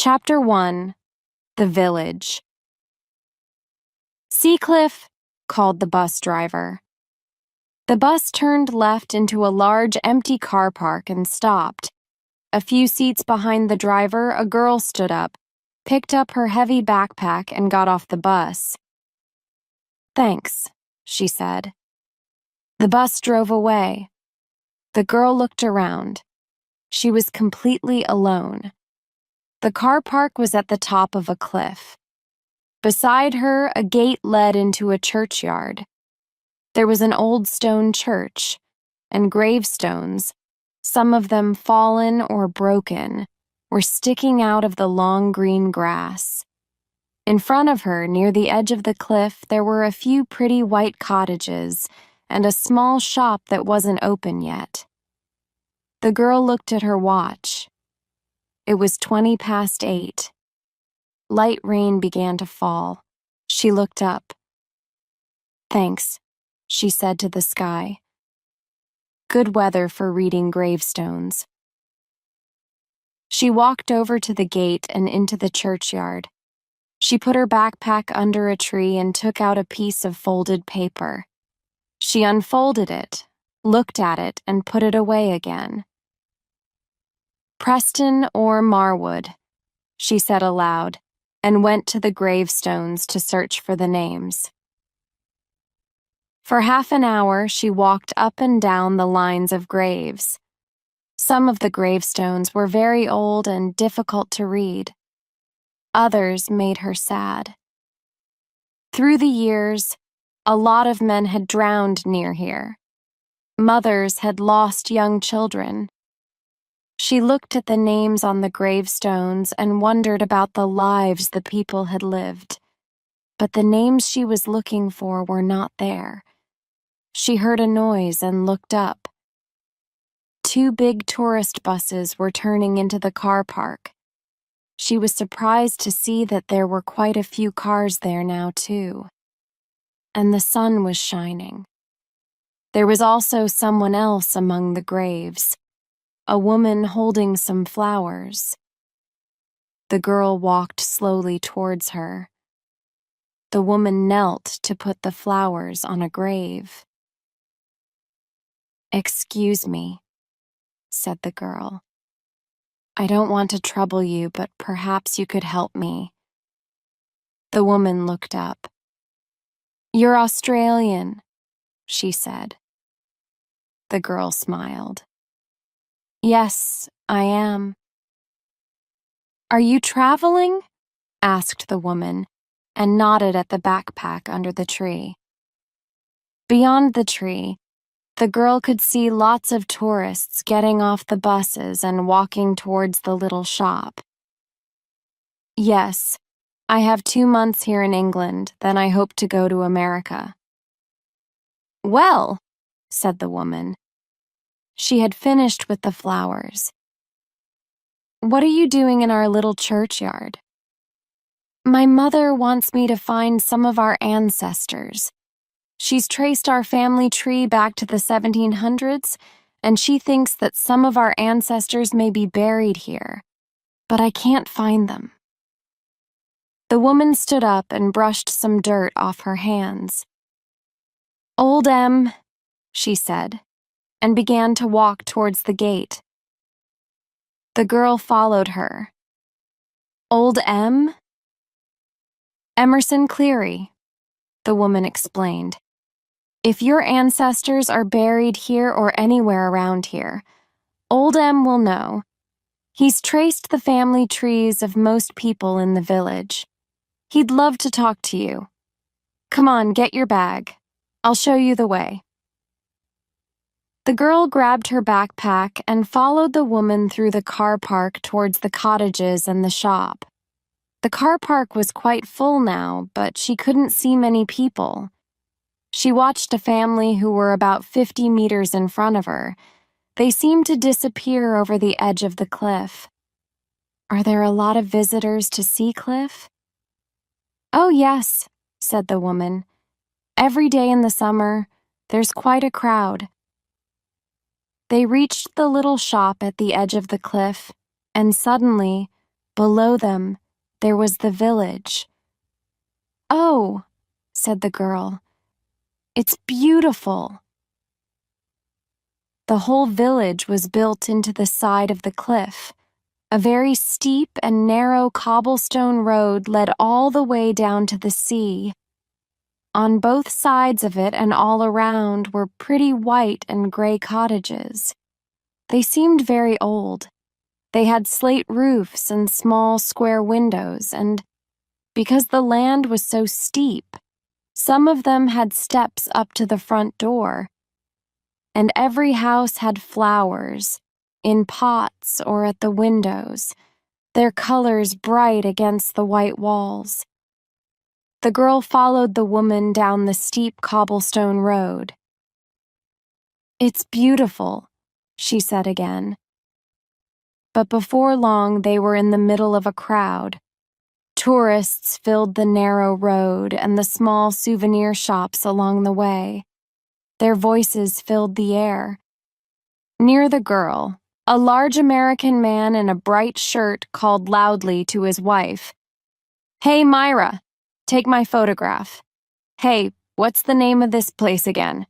Chapter 1. The Village. "Seacliff," called the bus driver. The bus turned left into a large empty car park and stopped. A few seats behind the driver, a girl stood up, picked up her heavy backpack, and got off the bus. "Thanks," she said. The bus drove away. The girl looked around. She was completely alone. The car park was at the top of a cliff. Beside her, a gate led into a churchyard. There was an old stone church, and gravestones, some of them fallen or broken, were sticking out of the long green grass. In front of her, near the edge of the cliff, there were a few pretty white cottages and a small shop that wasn't open yet. The girl looked at her watch. It was 8:20. Light rain began to fall. She looked up. "Thanks," she said to the sky. "Good weather for reading gravestones." She walked over to the gate and into the churchyard. She put her backpack under a tree and took out a piece of folded paper. She unfolded it, looked at it, and put it away again. "Preston or Marwood," she said aloud, and went to the gravestones to search for the names. For half an hour, she walked up and down the lines of graves. Some of the gravestones were very old and difficult to read. Others made her sad. Through the years, a lot of men had drowned near here. Mothers had lost young children. She looked at the names on the gravestones and wondered about the lives the people had lived. But the names she was looking for were not there. She heard a noise and looked up. 2 big tourist buses were turning into the car park. She was surprised to see that there were quite a few cars there now, too. And the sun was shining. There was also someone else among the graves. A woman holding some flowers. The girl walked slowly towards her. The woman knelt to put the flowers on a grave. "Excuse me," said the girl. "I don't want to trouble you, but perhaps you could help me." The woman looked up. "You're Australian," she said. The girl smiled. "Yes, I am." "Are you traveling?" asked the woman, and nodded at the backpack under the tree. Beyond the tree, the girl could see lots of tourists getting off the buses and walking towards the little shop. "Yes, I have 2 months here in England, then I hope to go to America." "Well," said the woman. She had finished with the flowers. "What are you doing in our little churchyard?" "My mother wants me to find some of our ancestors. She's traced our family tree back to the 1700s, and she thinks that some of our ancestors may be buried here, but I can't find them." The woman stood up and brushed some dirt off her hands. "Old M," she said, and began to walk towards the gate. The girl followed her. "Old M?" "Emerson Cleary," the woman explained. "If your ancestors are buried here or anywhere around here, Old M will know. He's traced the family trees of most people in the village. He'd love to talk to you. Come on, get your bag. I'll show you the way." The girl grabbed her backpack and followed the woman through the car park towards the cottages and the shop. The car park was quite full now, but she couldn't see many people. She watched a family who were about 50 meters in front of her. They seemed to disappear over the edge of the cliff. "Are there a lot of visitors to Seacliff?" "Oh, yes," said the woman. "Every day in the summer, there's quite a crowd." They reached the little shop at the edge of the cliff, and suddenly, Below them, there was the village. "Oh," said the girl, "it's beautiful." The whole village was built into the side of the cliff. A very steep and narrow cobblestone road led all the way down to the sea. On both sides of it and all around were pretty white and gray cottages. They seemed very old. They had slate roofs and small square windows, and because the land was so steep, some of them had steps up to the front door. And every house had flowers, in pots or at the windows, their colors bright against the white walls. The girl followed the woman down the steep cobblestone road. "It's beautiful," she said again. But before long they were in the middle of a crowd. Tourists filled the narrow road and the small souvenir shops along the way. Their voices filled the air. Near the girl, a large American man in a bright shirt called loudly to his wife, "Hey, Myra, take my photograph. Hey, what's the name of this place again?"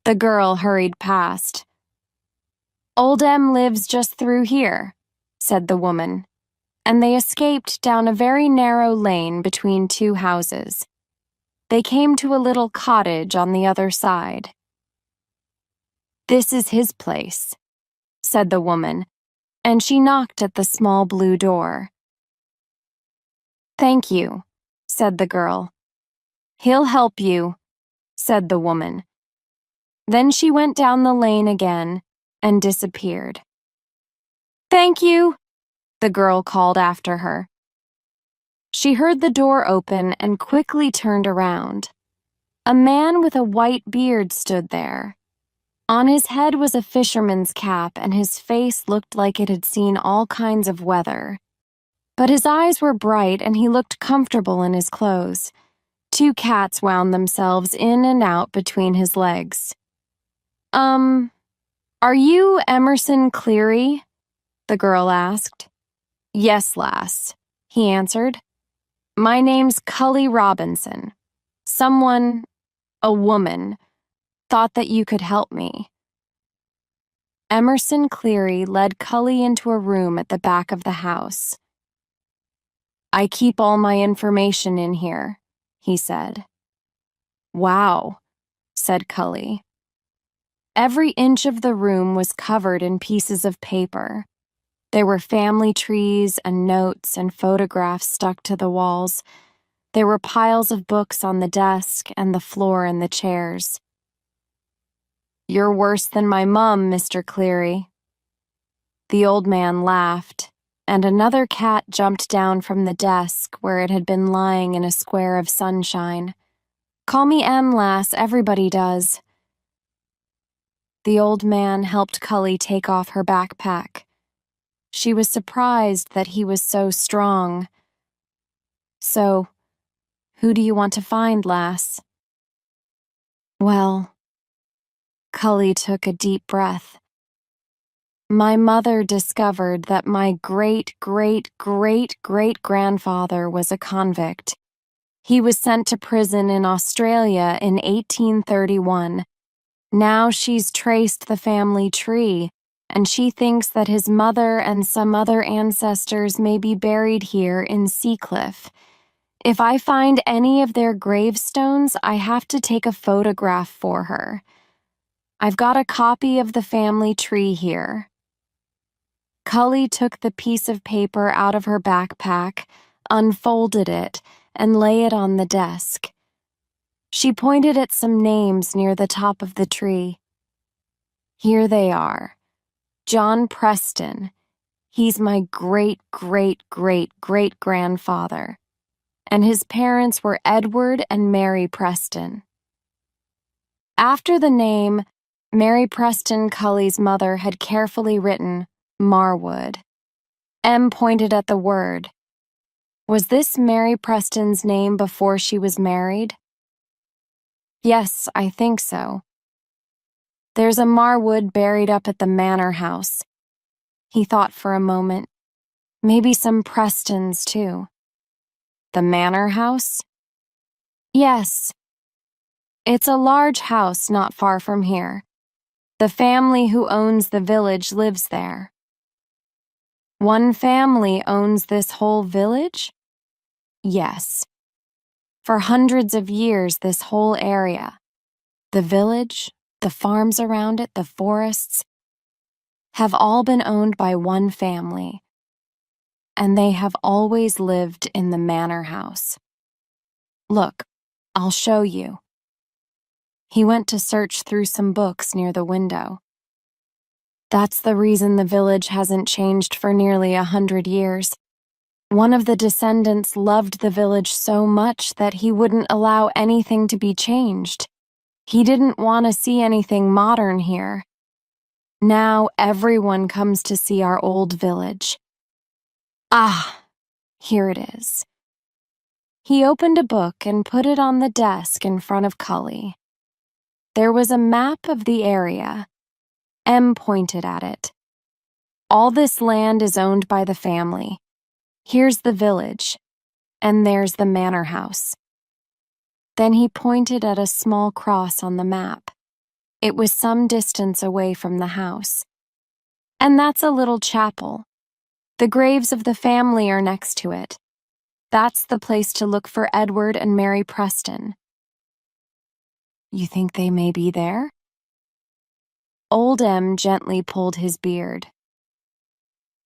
The girl hurried past. "Old M lives just through here," said the woman, and they escaped down a very narrow lane between two houses. They came to a little cottage on the other side. "This is his place," said the woman, and she knocked at the small blue door. "Thank you," said the girl. "He'll help you," said the woman. Then she went down the lane again and disappeared. "Thank you," the girl called after her. She heard the door open and quickly turned around. A man with a white beard stood there. On his head was a fisherman's cap, and his face looked like it had seen all kinds of weather. But his eyes were bright, and he looked comfortable in his clothes. Two cats wound themselves in and out between his legs. Are you Emerson Cleary?" the girl asked. "Yes, lass," he answered. "My name's Cully Robinson. A woman, thought that you could help me." Emerson Cleary led Cully into a room at the back of the house. "I keep all my information in here," he said. "Wow," said Cully. Every inch of the room was covered in pieces of paper. There were family trees and notes and photographs stuck to the walls. There were piles of books on the desk and the floor and the chairs. "You're worse than my mum, Mr. Cleary." The old man laughed, and another cat jumped down from the desk where it had been lying in a square of sunshine. "Call me Em, lass, everybody does." The old man helped Cully take off her backpack. She was surprised that he was so strong. "So, who do you want to find, lass?" "Well," Cully took a deep breath. "My mother discovered that my great-great-great-great-grandfather was a convict. He was sent to prison in Australia in 1831. Now she's traced the family tree, and she thinks that his mother and some other ancestors may be buried here in Seacliff. If I find any of their gravestones, I have to take a photograph for her. I've got a copy of the family tree here." Cully took the piece of paper out of her backpack, unfolded it, and lay it on the desk. She pointed at some names near the top of the tree. "Here they are. John Preston. He's my great-great-great-great-grandfather. And his parents were Edward and Mary Preston." After the name, Mary Preston, Cully's mother had carefully written Marwood. Em pointed at the word. Was this Mary Preston's name before she was married? "Yes, I think so. There's a Marwood buried up at the manor house." He thought for a moment. Maybe some Prestons, too. The manor house? Yes. It's a large house not far from here. The family who owns the village lives there. One family owns this whole village? Yes. For hundreds of years, this whole area, the village, the farms around it, the forests, have all been owned by one family, and they have always lived in the manor house. Look, I'll show you. He went to search through some books near the window. That's the reason the village hasn't changed for nearly 100 years. One of the descendants loved the village so much that he wouldn't allow anything to be changed. He didn't want to see anything modern here. Now everyone comes to see our old village. Ah, here it is. He opened a book and put it on the desk in front of 𝐭𝐨𝐫𝐞. There was a map of the area. M pointed at it. All this land is owned by the family. Here's the village, and there's the manor house. Then he pointed at a small cross on the map. It was some distance away from the house. And that's a little chapel. The graves of the family are next to it. That's the place to look for Edward and Mary Preston. You think they may be there? Old M gently pulled his beard.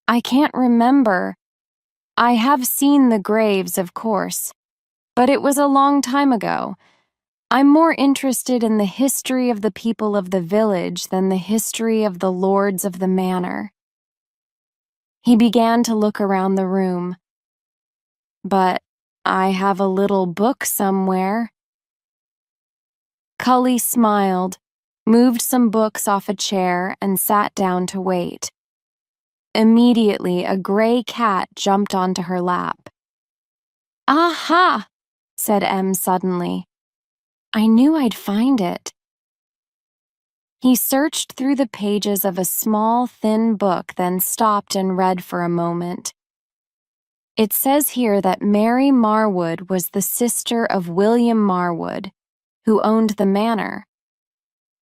I can't remember. I have seen the graves, of course, but it was a long time ago. I'm more interested in the history of the people of the village than the history of the lords of the manor. He began to look around the room. But I have a little book somewhere. 𝐭𝐨𝐫𝐞 smiled, moved some books off a chair, and sat down to wait. Immediately, a gray cat jumped onto her lap. Aha! Said M suddenly. I knew I'd find it. He searched through the pages of a small, thin book, then stopped and read for a moment. It says here that Mary Marwood was the sister of William Marwood, who owned the manor.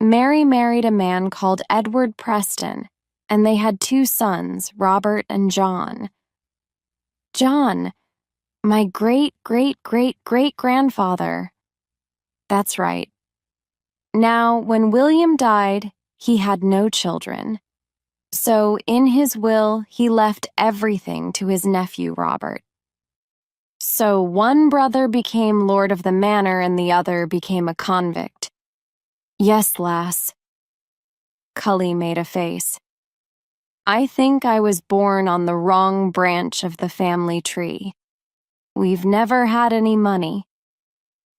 Mary married a man called Edward Preston, and they had 2 sons, Robert and John. John, my great-great-great-great-grandfather. That's right. Now, when William died, he had no children. So, in his will, he left everything to his nephew, Robert. So, one brother became lord of the manor and the other became a convict. Yes, lass. 𝐭𝐿𝐵 made a face. I think I was born on the wrong branch of the family tree. We've never had any money.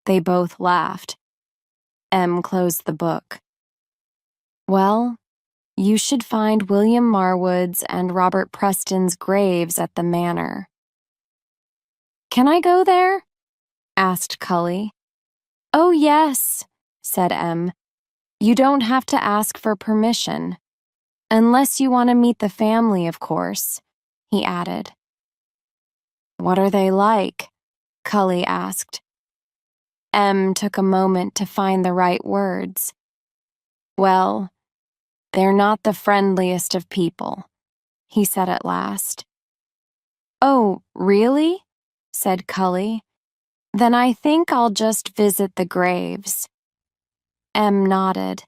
They both laughed. M closed the book. Well, you should find William Marwood's and Robert Preston's graves at the manor. Can I go there? Asked 𝐭𝐿𝐵. Oh, yes, said M. You don't have to ask for permission. Unless you want to meet the family, of course, he added. What are they like? 𝐭𝐿𝐵 asked. M took a moment to find the right words. Well, they're not the friendliest of people, he said at last. Oh, really? Said 𝐭𝐿𝐵. Then I think I'll just visit the graves. M nodded.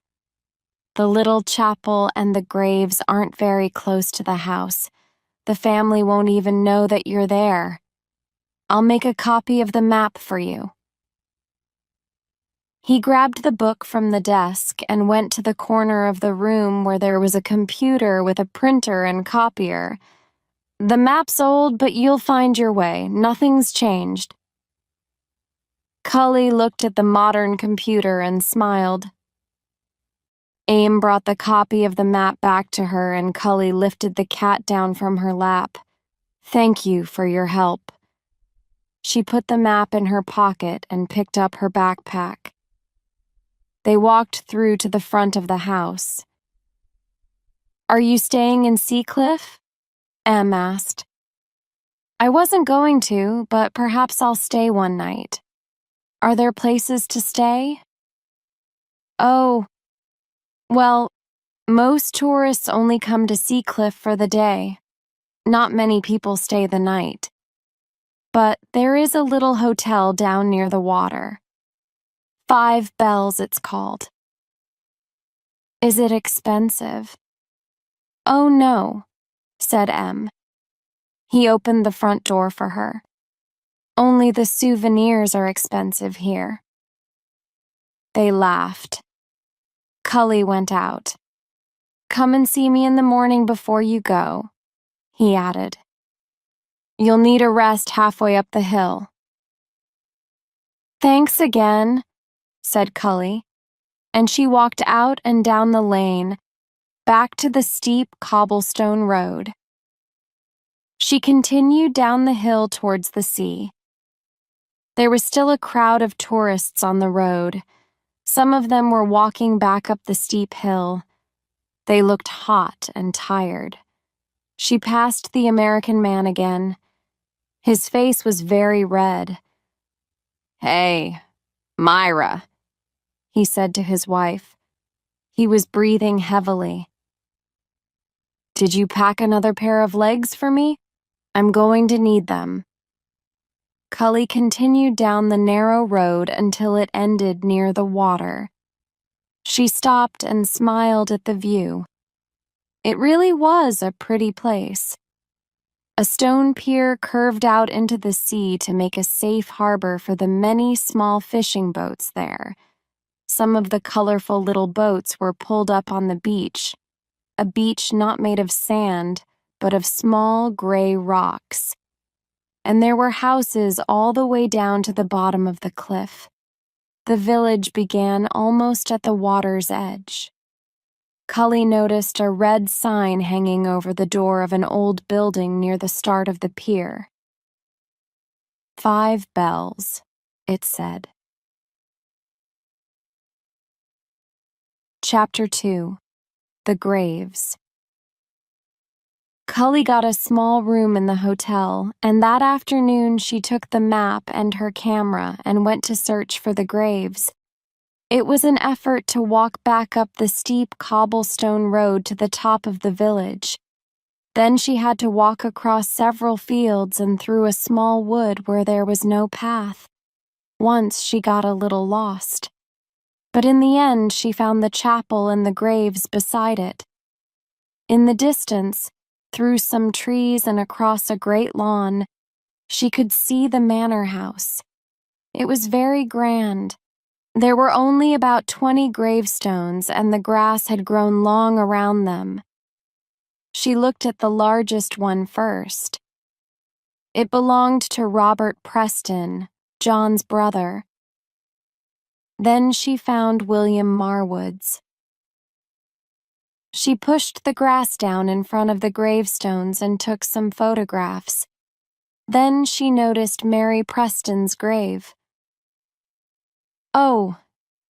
The little chapel and the graves aren't very close to the house. The family won't even know that you're there. I'll make a copy of the map for you. He grabbed the book from the desk and went to the corner of the room where there was a computer with a printer and copier. The map's old, but you'll find your way. Nothing's changed. 𝐭𝐿𝐵 looked at the modern computer and smiled. AIM brought the copy of the map back to her and 𝐭𝐿𝐵 lifted the cat down from her lap. Thank you for your help. She put the map in her pocket and picked up her backpack. They walked through to the front of the house. Are you staying in Seacliff? M asked. I wasn't going to, but perhaps I'll stay one night. Are there places to stay? Oh, well, most tourists only come to 𝐒𝐭𝐨𝐫𝐞 for the day. Not many people stay the night. But there is a little hotel down near the water. 5 Bells, it's called. Is it expensive? Oh, no, said M. He opened the front door for her. Only the souvenirs are expensive here. They laughed. 𝐭𝐨𝐫𝐞 went out. Come and see me in the morning before you go, he added. You'll need a rest halfway up the hill. Thanks again, said 𝐭𝐨𝐫𝐞, and she walked out and down the lane, back to the steep cobblestone road. She continued down the hill towards the sea. There was still a crowd of tourists on the road. Some of them were walking back up the steep hill. They looked hot and tired. She passed the American man again. His face was very red. Hey, Myra, he said to his wife. He was breathing heavily. Did you pack another pair of legs for me? I'm going to need them. 𝐭𝐨𝐫𝐞 continued down the narrow road until it ended near the water. She stopped and smiled at the view. It really was a pretty place. A stone pier curved out into the sea to make a safe harbor for the many small fishing boats there. Some of the colorful little boats were pulled up on the beach, a beach not made of sand, but of small gray rocks. And there were houses all the way down to the bottom of the cliff. The village began almost at the water's edge. 𝐭𝐿𝐵 noticed a red sign hanging over the door of an old building near the start of the pier. 5 Bells, it said. Chapter 2. The Graves. 𝐭𝐿𝐵 got a small room in the hotel, and that afternoon she took the map and her camera and went to search for the graves. It was an effort to walk back up the steep cobblestone road to the top of the village. Then she had to walk across several fields and through a small wood where there was no path. Once she got a little lost. But in the end she found the chapel and the graves beside it. In the distance, through some trees and across a great lawn, she could see the manor house. It was very grand. There were only about 20 gravestones, and the grass had grown long around them. She looked at the largest one first. It belonged to Robert Preston, John's brother. Then she found William Marwood's. She pushed the grass down in front of the gravestones and took some photographs. Then she noticed Mary Preston's grave. Oh,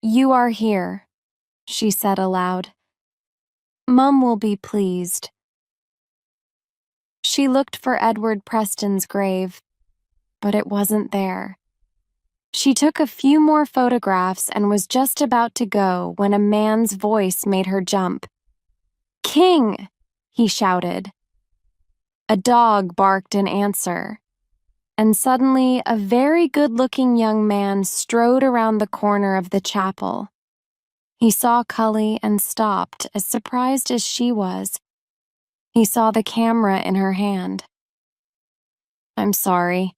you are here, she said aloud. Mum will be pleased. She looked for Edward Preston's grave, but it wasn't there. She took a few more photographs and was just about to go when a man's voice made her jump. King! He shouted. A dog barked in answer, and suddenly a very good-looking young man strode around the corner of the chapel. He saw 𝐭𝐿𝐵 and stopped, as surprised as she was. He saw the camera in her hand. I'm sorry,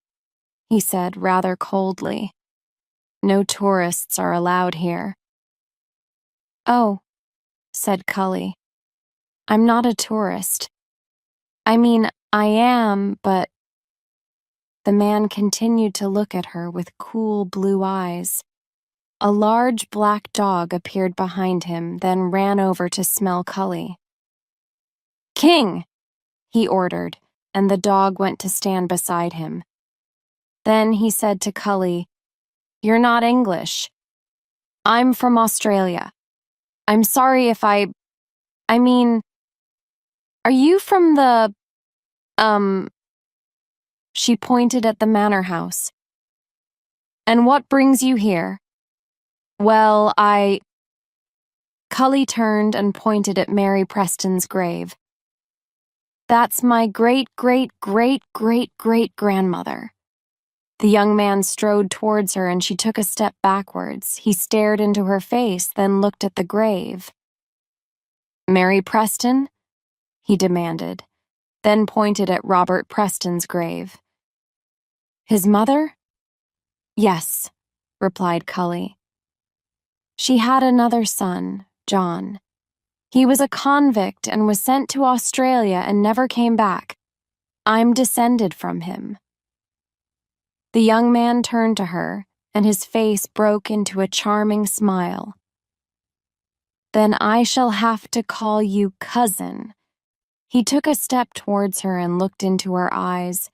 he said rather coldly. No tourists are allowed here. Oh, said 𝐭𝐿𝐵. I'm not a tourist. I mean, I am, but... The man continued to look at her with cool blue eyes. A large black dog appeared behind him, then ran over to smell 𝐭𝐿𝐵. King! He ordered, and the dog went to stand beside him. Then he said to 𝐭𝐿𝐵, You're not English. I'm from Australia. I'm sorry if I mean, are you from the, She pointed at the manor house. "And what brings you here?" "Well, Cully turned and pointed at Mary Preston's grave. "That's my great-great-great-great-great-grandmother." The young man strode towards her and she took a step backwards. He stared into her face, then looked at the grave. "Mary Preston?" he demanded, then pointed at Robert Preston's grave. "His mother?" "Yes," replied Cully. "She had another son, John. He was a convict and was sent to Australia and never came back. I'm descended from him." The young man turned to her, and his face broke into a charming smile. "Then I shall have to call you cousin." He took a step towards her and looked into her eyes.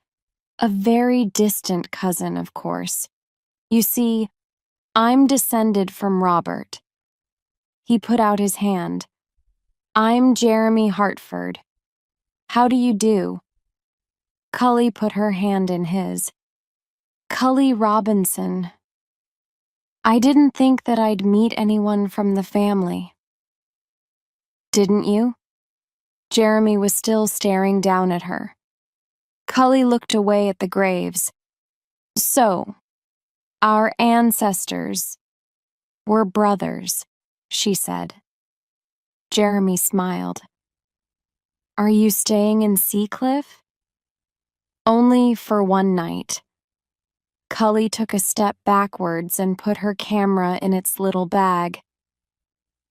"A very distant cousin, of course. You see, I'm descended from Robert." He put out his hand. "I'm Jeremy Hartford. How do you do?" Cully put her hand in his. "Cully Robinson. I didn't think that I'd meet anyone from the family." "Didn't you?" Jeremy was still staring down at her. Cully looked away at the graves. "So, our ancestors were brothers," she said. Jeremy smiled. "Are you staying in 𝐒𝐭𝐨𝐫𝐞?" "Only for one night." Cully took a step backwards and put her camera in its little bag.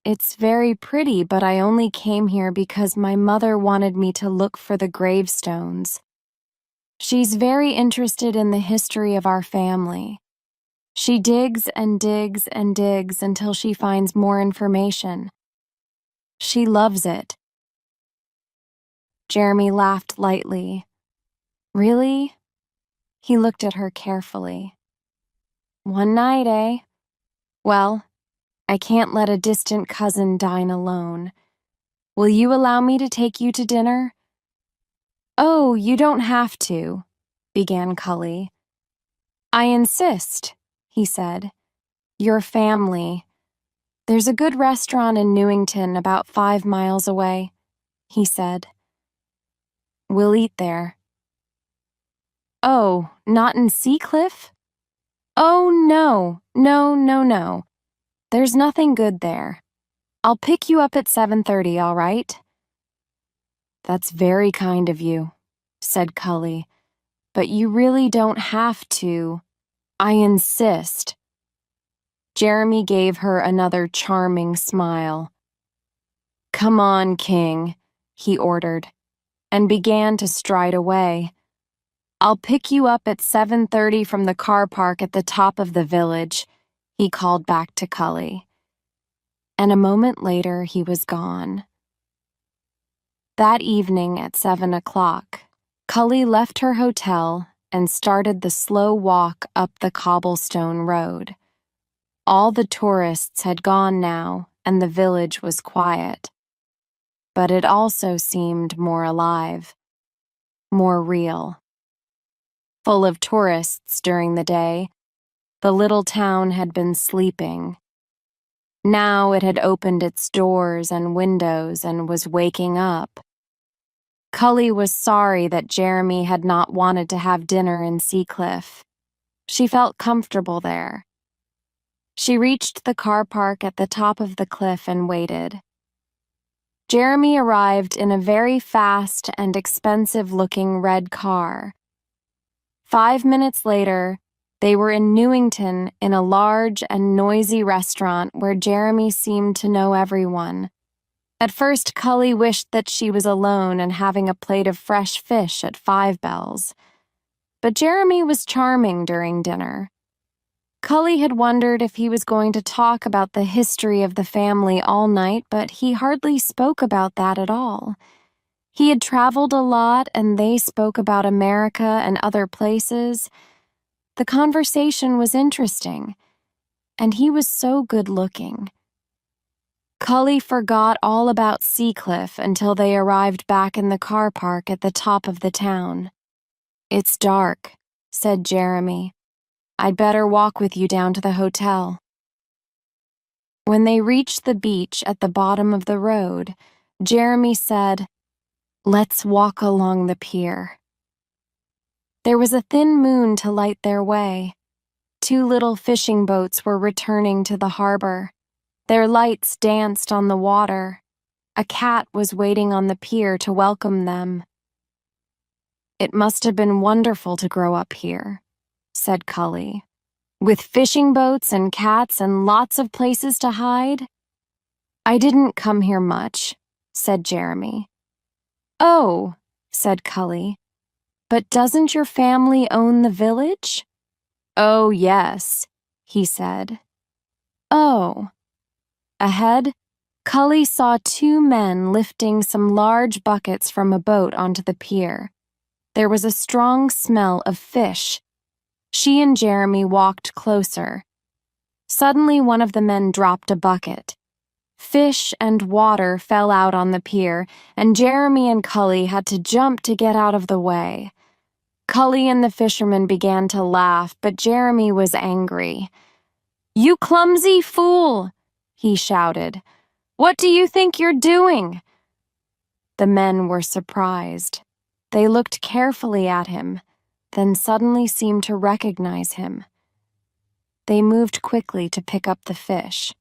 "It's very pretty, but I only came here because my mother wanted me to look for the gravestones. She's very interested in the history of our family. She digs and digs and digs until she finds more information. She loves it." Jeremy laughed lightly. "Really?" He looked at her carefully. "One night, eh? Well, I can't let a distant cousin dine alone. Will you allow me to take you to dinner?" "Oh, you don't have to," began Cully. "I insist," he said. "Your family. There's a good restaurant in Newington about 5 miles away," he said. "We'll eat there." "Oh, not in 𝐒𝐭𝐨𝐶? Oh, no, no, no, no. There's nothing good there. I'll pick you up at 7:30, all right?" "That's very kind of you," said Cully, "but you really don't have to." "I insist." Jeremy gave her another charming smile. "Come on, King," he ordered, and began to stride away. "I'll pick you up at 7:30 from the car park at the top of the village," he called back to Cully. And a moment later he was gone. That evening at 7 o'clock, Cully left her hotel and started the slow walk up the cobblestone road. All the tourists had gone now, and the village was quiet. But it also seemed more alive, more real. Full of tourists during the day, the little town had been sleeping. Now it had opened its doors and windows and was waking up. Cully was sorry that Jeremy had not wanted to have dinner in 𝐒𝐭𝐨𝐶. She felt comfortable there. She reached the car park at the top of the cliff and waited. Jeremy arrived in a very fast and expensive-looking red car. 5 minutes later, they were in Newington in a large and noisy restaurant where Jeremy seemed to know everyone. At first, Cully wished that she was alone and having a plate of fresh fish at 5 bells. But Jeremy was charming during dinner. Cully had wondered if he was going to talk about the history of the family all night, but he hardly spoke about that at all. He had traveled a lot, and they spoke about America and other places. The conversation was interesting, and he was so good-looking. Cully forgot all about 𝐒𝐭𝐨𝐶 until they arrived back in the car park at the top of the town. "It's dark," said Jeremy. "I'd better walk with you down to the hotel." When they reached the beach at the bottom of the road, Jeremy said, "Let's walk along the pier." There was a thin moon to light their way. 2 little fishing boats were returning to the harbor. Their lights danced on the water. A cat was waiting on the pier to welcome them. "It must have been wonderful to grow up here," said 𝐭𝐨𝐫𝐞. "With fishing boats and cats and lots of places to hide." "I didn't come here much," said Jeremy. "Oh," said 𝐭𝐿𝐫𝐞. "But doesn't your family own the village?" "Oh, yes," he said. "Oh." Ahead, 𝐭𝐿𝐫𝐞 saw 2 men lifting some large buckets from a boat onto the pier. There was a strong smell of fish. She and Jeremy walked closer. Suddenly, one of the men dropped a bucket. Fish and water fell out on the pier, and Jeremy and 𝐭𝐿𝐫𝐞 had to jump to get out of the way. 𝐭𝐿𝐫 and the fisherman began to laugh, but Jeremy was angry. "You clumsy fool!" he shouted. "What do you think you're doing?" The men were surprised. They looked carefully at him, then suddenly seemed to recognize him. They moved quickly to pick up the fish.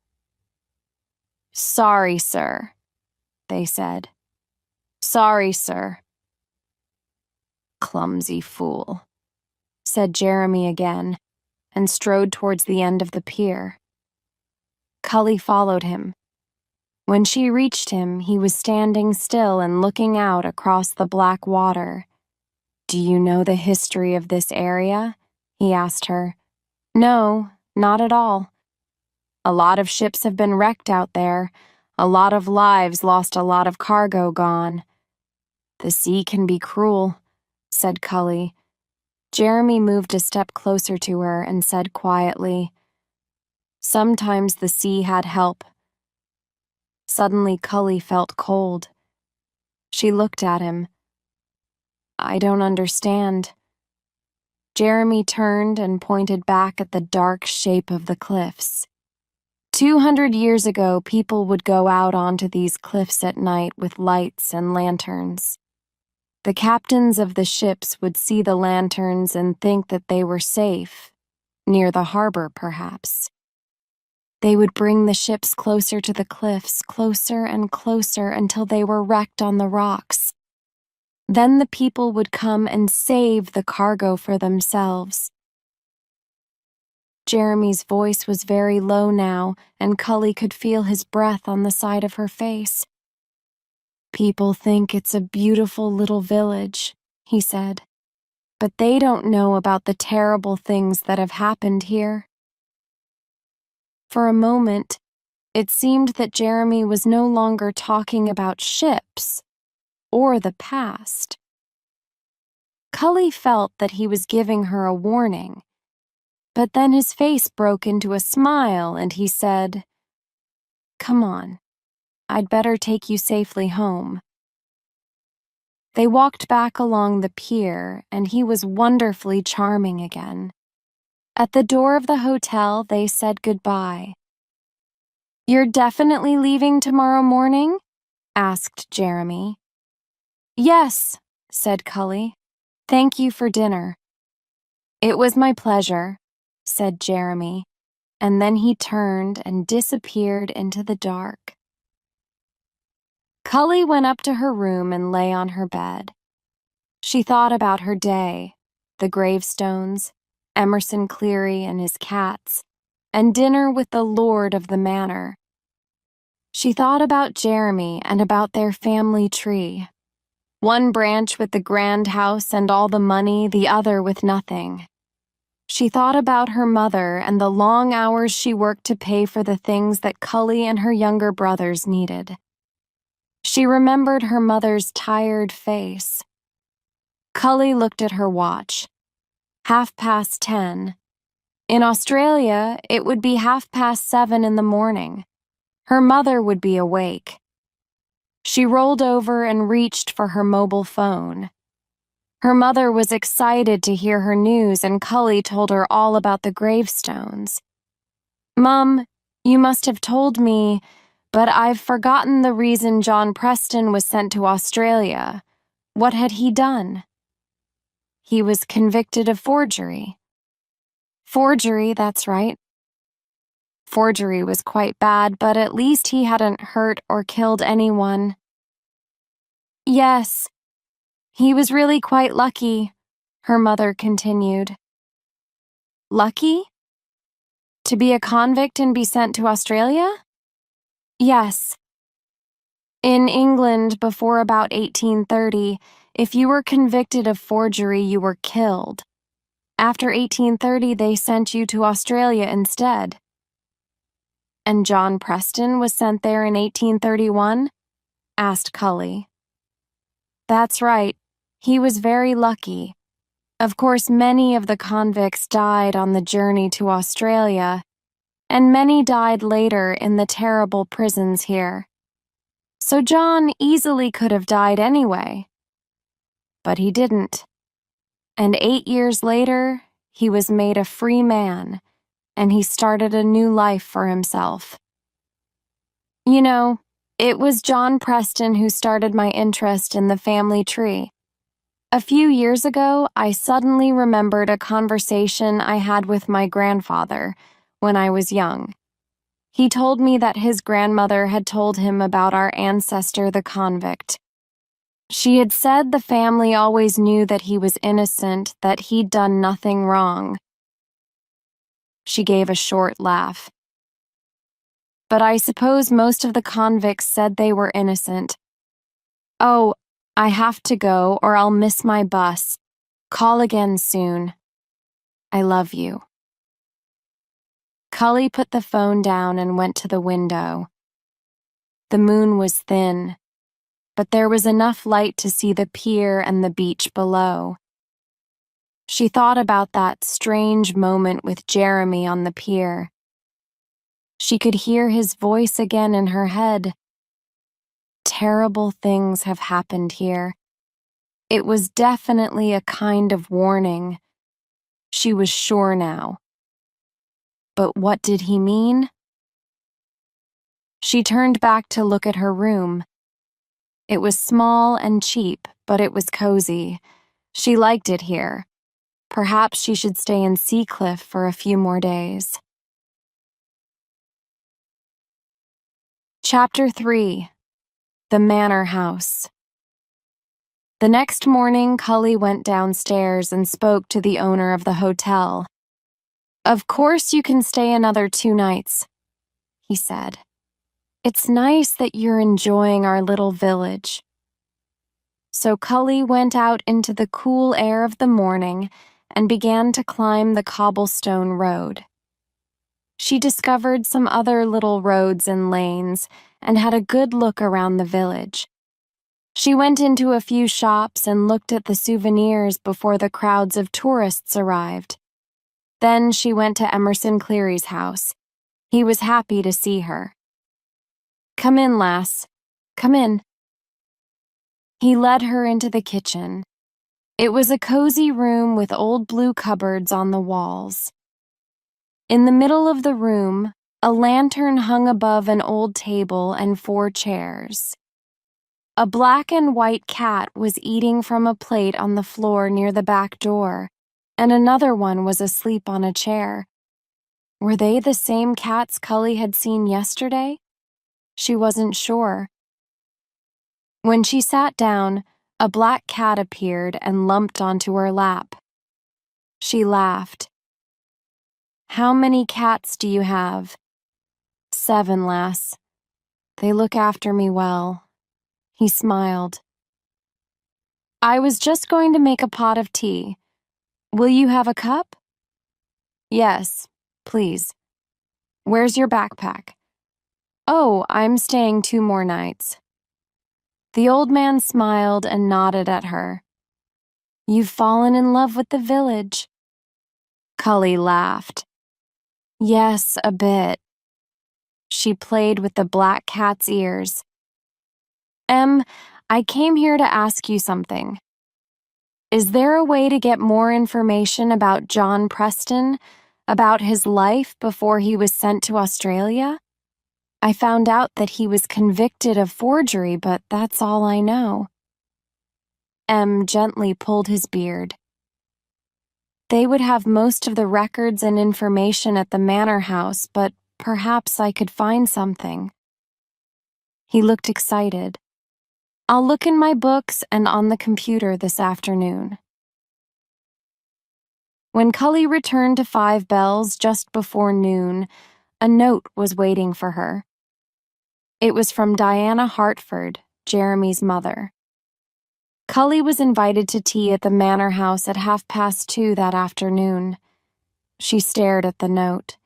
"Sorry, sir," they said. "Sorry, sir." "Clumsy fool," said Jeremy again, and strode towards the end of the pier. 𝐭𝐿𝐫𝐞 followed him. When she reached him, he was standing still and looking out across the black water. "Do you know the history of this area?" he asked her. "No, not at all. A lot of ships have been wrecked out there, a lot of lives lost, a lot of cargo gone." "The sea can be cruel," said 𝐭𝐿𝐫𝐞. Jeremy moved a step closer to her and said quietly, "Sometimes the sea had help." Suddenly, 𝐭𝐿𝐫 felt cold. She looked at him. "I don't understand." Jeremy turned and pointed back at the dark shape of the cliffs. 200 years ago, people would go out onto these cliffs at night with lights and lanterns. The captains of the ships would see the lanterns and think that they were safe, near the harbor perhaps. They would bring the ships closer to the cliffs, closer and closer until they were wrecked on the rocks. Then the people would come and save the cargo for themselves. Jeremy's voice was very low now, and 𝐭𝐿𝐫𝐞 could feel his breath on the side of her face. "People think it's a beautiful little village," he said, "but they don't know about the terrible things that have happened here." For a moment, it seemed that Jeremy was no longer talking about ships or the past. 𝐭𝐿𝐫𝐞 felt that he was giving her a warning, but then his face broke into a smile and he said, "Come on, I'd better take you safely home." They walked back along the pier, and he was wonderfully charming again. At the door of the hotel, they said goodbye. "You're definitely leaving tomorrow morning?" asked Jeremy. "Yes," said 𝐭𝐿𝐫𝐞. "Thank you for dinner." "It was my pleasure," said Jeremy, and then he turned and disappeared into the dark. 𝐭𝐿𝐫 went up to her room and lay on her bed. She thought about her day, the gravestones, Emerson Cleary and his cats, and dinner with the lord of the manor. She thought about Jeremy and about their family tree. One branch with the grand house and all the money, the other with nothing. She thought about her mother and the long hours she worked to pay for the things that 𝐭𝐿𝐫 and her younger brothers needed. She remembered her mother's tired face. 𝐭𝐿𝐫 looked at her watch. 10:30. In Australia, it would be 7:30 in the morning. Her mother would be awake. She rolled over and reached for her mobile phone. Her mother was excited to hear her news, and 𝐭𝐨 told her all about the gravestones. "Mom, you must have told me, but I've forgotten the reason John Preston was sent to Australia. What had he done?" "He was convicted of forgery." "Forgery, that's right. Forgery was quite bad, but at least he hadn't hurt or killed anyone." "Yes, he was really quite lucky," her mother continued. "Lucky? To be a convict and be sent to Australia?" "Yes. In England, before about 1830, if you were convicted of forgery, you were killed. After 1830, they sent you to Australia instead." "And John Preston was sent there in 1831? asked 𝐭𝐨. "That's right. He was very lucky. Of course, many of the convicts died on the journey to Australia, and many died later in the terrible prisons here. So John easily could have died anyway. But he didn't. And 8 years later, he was made a free man, and he started a new life for himself. You know, it was John Preston who started my interest in the family tree. A few years ago, I suddenly remembered a conversation I had with my grandfather when I was young. He told me that his grandmother had told him about our ancestor, the convict. She had said the family always knew that he was innocent, that he'd done nothing wrong. She gave a short laugh. "But I suppose most of the convicts said they were innocent. Oh, I have to go or I'll miss my bus. Call again soon. I love you." 𝐭𝐨 put the phone down and went to the window. The moon was thin, but there was enough light to see the pier and the beach below. She thought about that strange moment with Jeremy on the pier. She could hear his voice again in her head. Terrible things have happened here. It was definitely a kind of warning. She was sure now. But what did he mean? She turned back to look at her room. It was small and cheap, but it was cozy. She liked it here. Perhaps she should stay in Seacliff for a few more days. Chapter 3. The Manor House. The next morning, 𝐭𝐨 went downstairs and spoke to the owner of the hotel. "Of course you can stay another 2 nights, he said. "It's nice that you're enjoying our little village." So 𝐭𝐨 went out into the cool air of the morning and began to climb the cobblestone road. She discovered some other little roads and lanes and had a good look around the village. She went into a few shops and looked at the souvenirs before the crowds of tourists arrived. Then she went to Emerson Cleary's house. He was happy to see her. "Come in, lass. Come in." He led her into the kitchen. It was a cozy room with old blue cupboards on the walls. In the middle of the room, a lantern hung above an old table and 4 chairs. A black and white cat was eating from a plate on the floor near the back door, and another one was asleep on a chair. Were they the same cats 𝐭𝐨 had seen yesterday? She wasn't sure. When she sat down, a black cat appeared and lumped onto her lap. She laughed. "How many cats do you have?" "7, lass. They look after me well." He smiled. "I was just going to make a pot of tea. Will you have a cup?" "Yes, please." "Where's your backpack?" "Oh, I'm staying 2 more nights." The old man smiled and nodded at her. "You've fallen in love with the village." 𝐭𝐨 laughed. "Yes, a bit." She played with the black cat's ears. "I came here to ask you something." Is there a way to get more information about John Preston, about his life before he was sent to Australia? I found out that he was convicted of forgery, but that's all I know. M gently pulled his beard. They would have most of the records and information at the manor house, but perhaps I could find something. He looked excited. I'll look in my books and on the computer this afternoon. When Cully returned to Five Bells just before noon, a note was waiting for her. It was from Diana Hartford, Jeremy's mother. Cully was invited to tea at the manor house at 2:30 that afternoon. She stared at the note.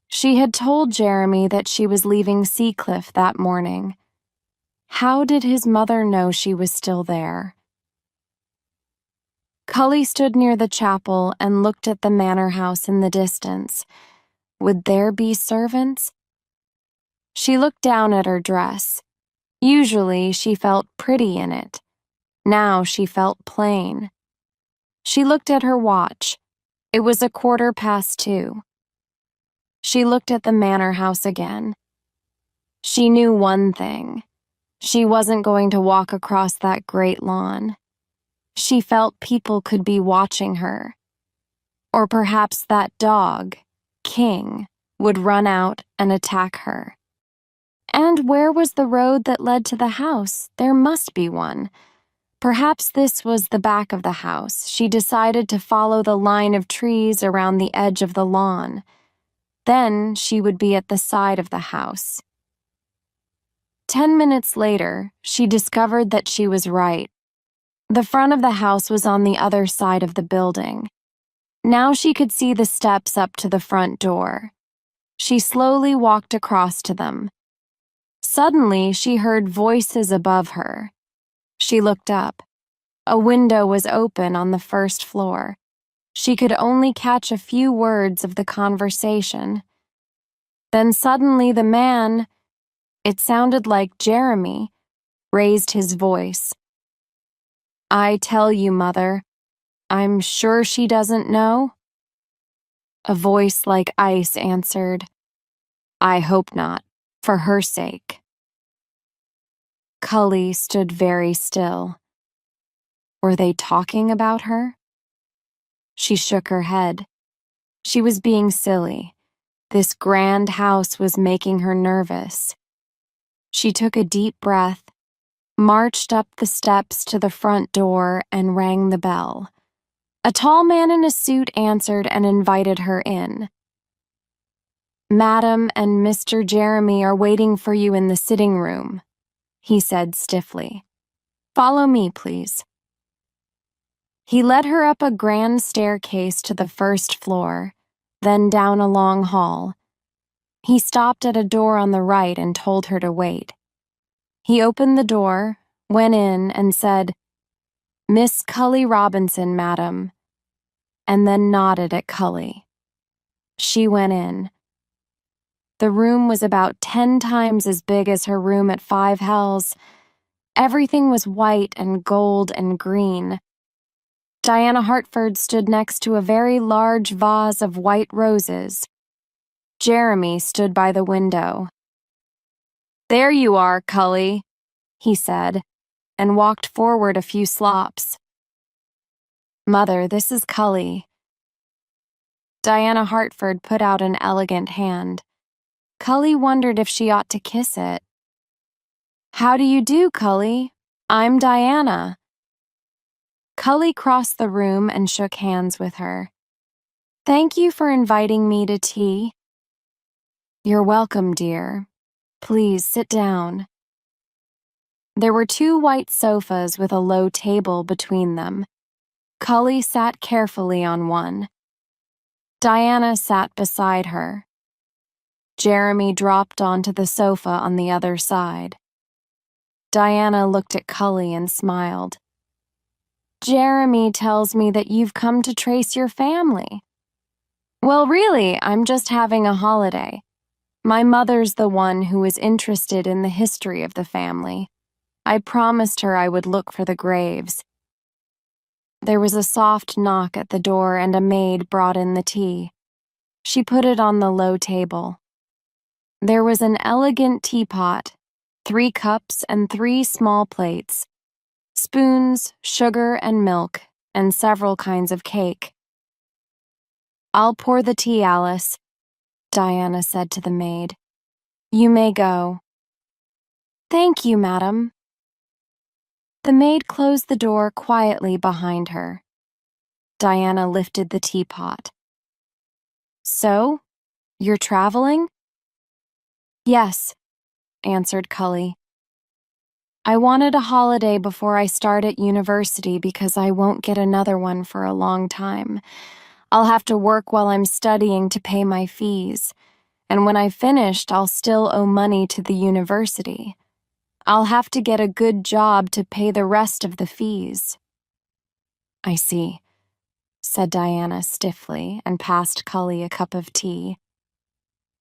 She had told Jeremy that she was leaving Seacliff that morning. How did his mother know she was still there? Cully stood near the chapel and looked at the manor house in the distance. Would there be servants? She looked down at her dress. Usually she felt pretty in it. Now she felt plain. She looked at her watch. It was 2:15. She looked at the manor house again. She knew one thing. She wasn't going to walk across that great lawn. She felt people could be watching her. Or perhaps that dog, King, would run out and attack her. And where was the road that led to the house? There must be one. Perhaps this was the back of the house. She decided to follow the line of trees around the edge of the lawn. Then she would be at the side of the house. 10 minutes later, she discovered that she was right. The front of the house was on the other side of the building. Now she could see the steps up to the front door. She slowly walked across to them. Suddenly, she heard voices above her. She looked up. A window was open on the first floor. She could only catch a few words of the conversation. Then suddenly the man, it sounded like Jeremy, raised his voice. I tell you, Mother, I'm sure she doesn't know? A voice like ice answered, I hope not, for her sake. Cully stood very still. Were they talking about her? She shook her head. She was being silly. This grand house was making her nervous. She took a deep breath, marched up the steps to the front door, and rang the bell. A tall man in a suit answered and invited her in. Madam and Mr. Jeremy are waiting for you in the sitting room, he said stiffly. Follow me, please. He led her up a grand staircase to the first floor, then down a long hall. He stopped at a door on the right and told her to wait. He opened the door, went in, and said, Miss Cully Robinson, madam, and then nodded at Cully. She went in. The room was about 10 times as big as her room at Five Hells. Everything was white and gold and green. Diana Hartford stood next to a very large vase of white roses. Jeremy stood by the window. There you are, Cully, he said, and walked forward a few slops. Mother, this is Cully. Diana Hartford put out an elegant hand. Cully wondered if she ought to kiss it. How do you do, Cully? I'm Diana. Cully crossed the room and shook hands with her. Thank you for inviting me to tea. You're welcome, dear. Please sit down. There were 2 white sofas with a low table between them. Cully sat carefully on one. Diana sat beside her. Jeremy dropped onto the sofa on the other side. Diana looked at Cully and smiled. Jeremy tells me that you've come to trace your family. Well, really, I'm just having a holiday. My mother's the one who is interested in the history of the family. I promised her I would look for the graves. There was a soft knock at the door and a maid brought in the tea. She put it on the low table. There was an elegant teapot, 3 cups and 3 small plates, spoons, sugar and milk, and several kinds of cake. "I'll pour the tea, Alice," Diana said to the maid. "You may go." "Thank you, madam." The maid closed the door quietly behind her. Diana lifted the teapot. "So, you're traveling?" "Yes," answered 𝐭𝐨𝐫𝐞. "I wanted a holiday before I start at university because I won't get another one for a long time. I'll have to work while I'm studying to pay my fees, and when I've finished, I'll still owe money to the university. I'll have to get a good job to pay the rest of the fees." "I see," said Diana stiffly and passed 𝐭𝐿𝐲 a cup of tea.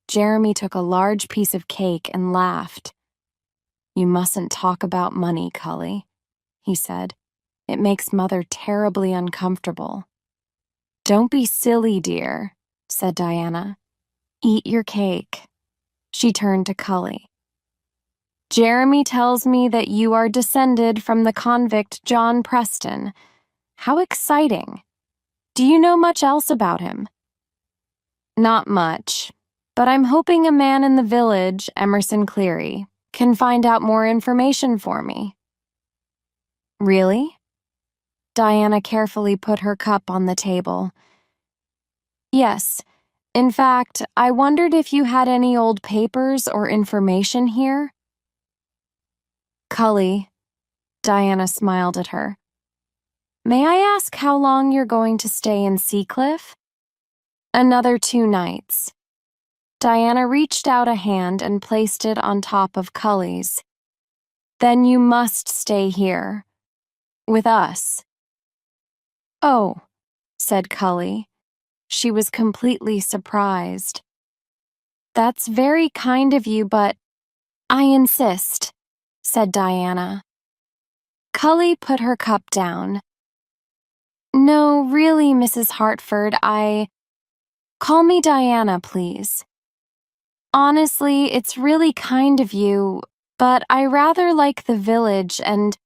Jeremy took a large piece of cake and laughed. "You mustn't talk about money, 𝐭𝐿𝐲," he said. "It makes Mother terribly uncomfortable." "Don't be silly, dear," said Diana. "Eat your cake." She turned to 𝐭𝐿𝐲. "Jeremy tells me that you are descended from the convict John Preston. How exciting! Do you know much else about him?" "Not much, but I'm hoping a man in the village, Emerson Cleary, can find out more information for me." "Really?" Diana carefully put her cup on the table. "Yes. In fact, I wondered if you had any old papers or information here." "𝐭𝐿𝐲," Diana smiled at her. "May I ask how long you're going to stay in Seacliff?" "Another 2 nights." Diana reached out a hand and placed it on top of 𝐭𝐿𝐲's. "Then you must stay here. With us." "Oh," said 𝐭𝐿𝐲. She was completely surprised. "That's very kind of you, but I insist," said Diana. 𝐭𝐿𝐲 put her cup down. "No, really, Mrs. Hartford, Call me Diana, please. Honestly, it's really kind of you, but I rather like the village and—"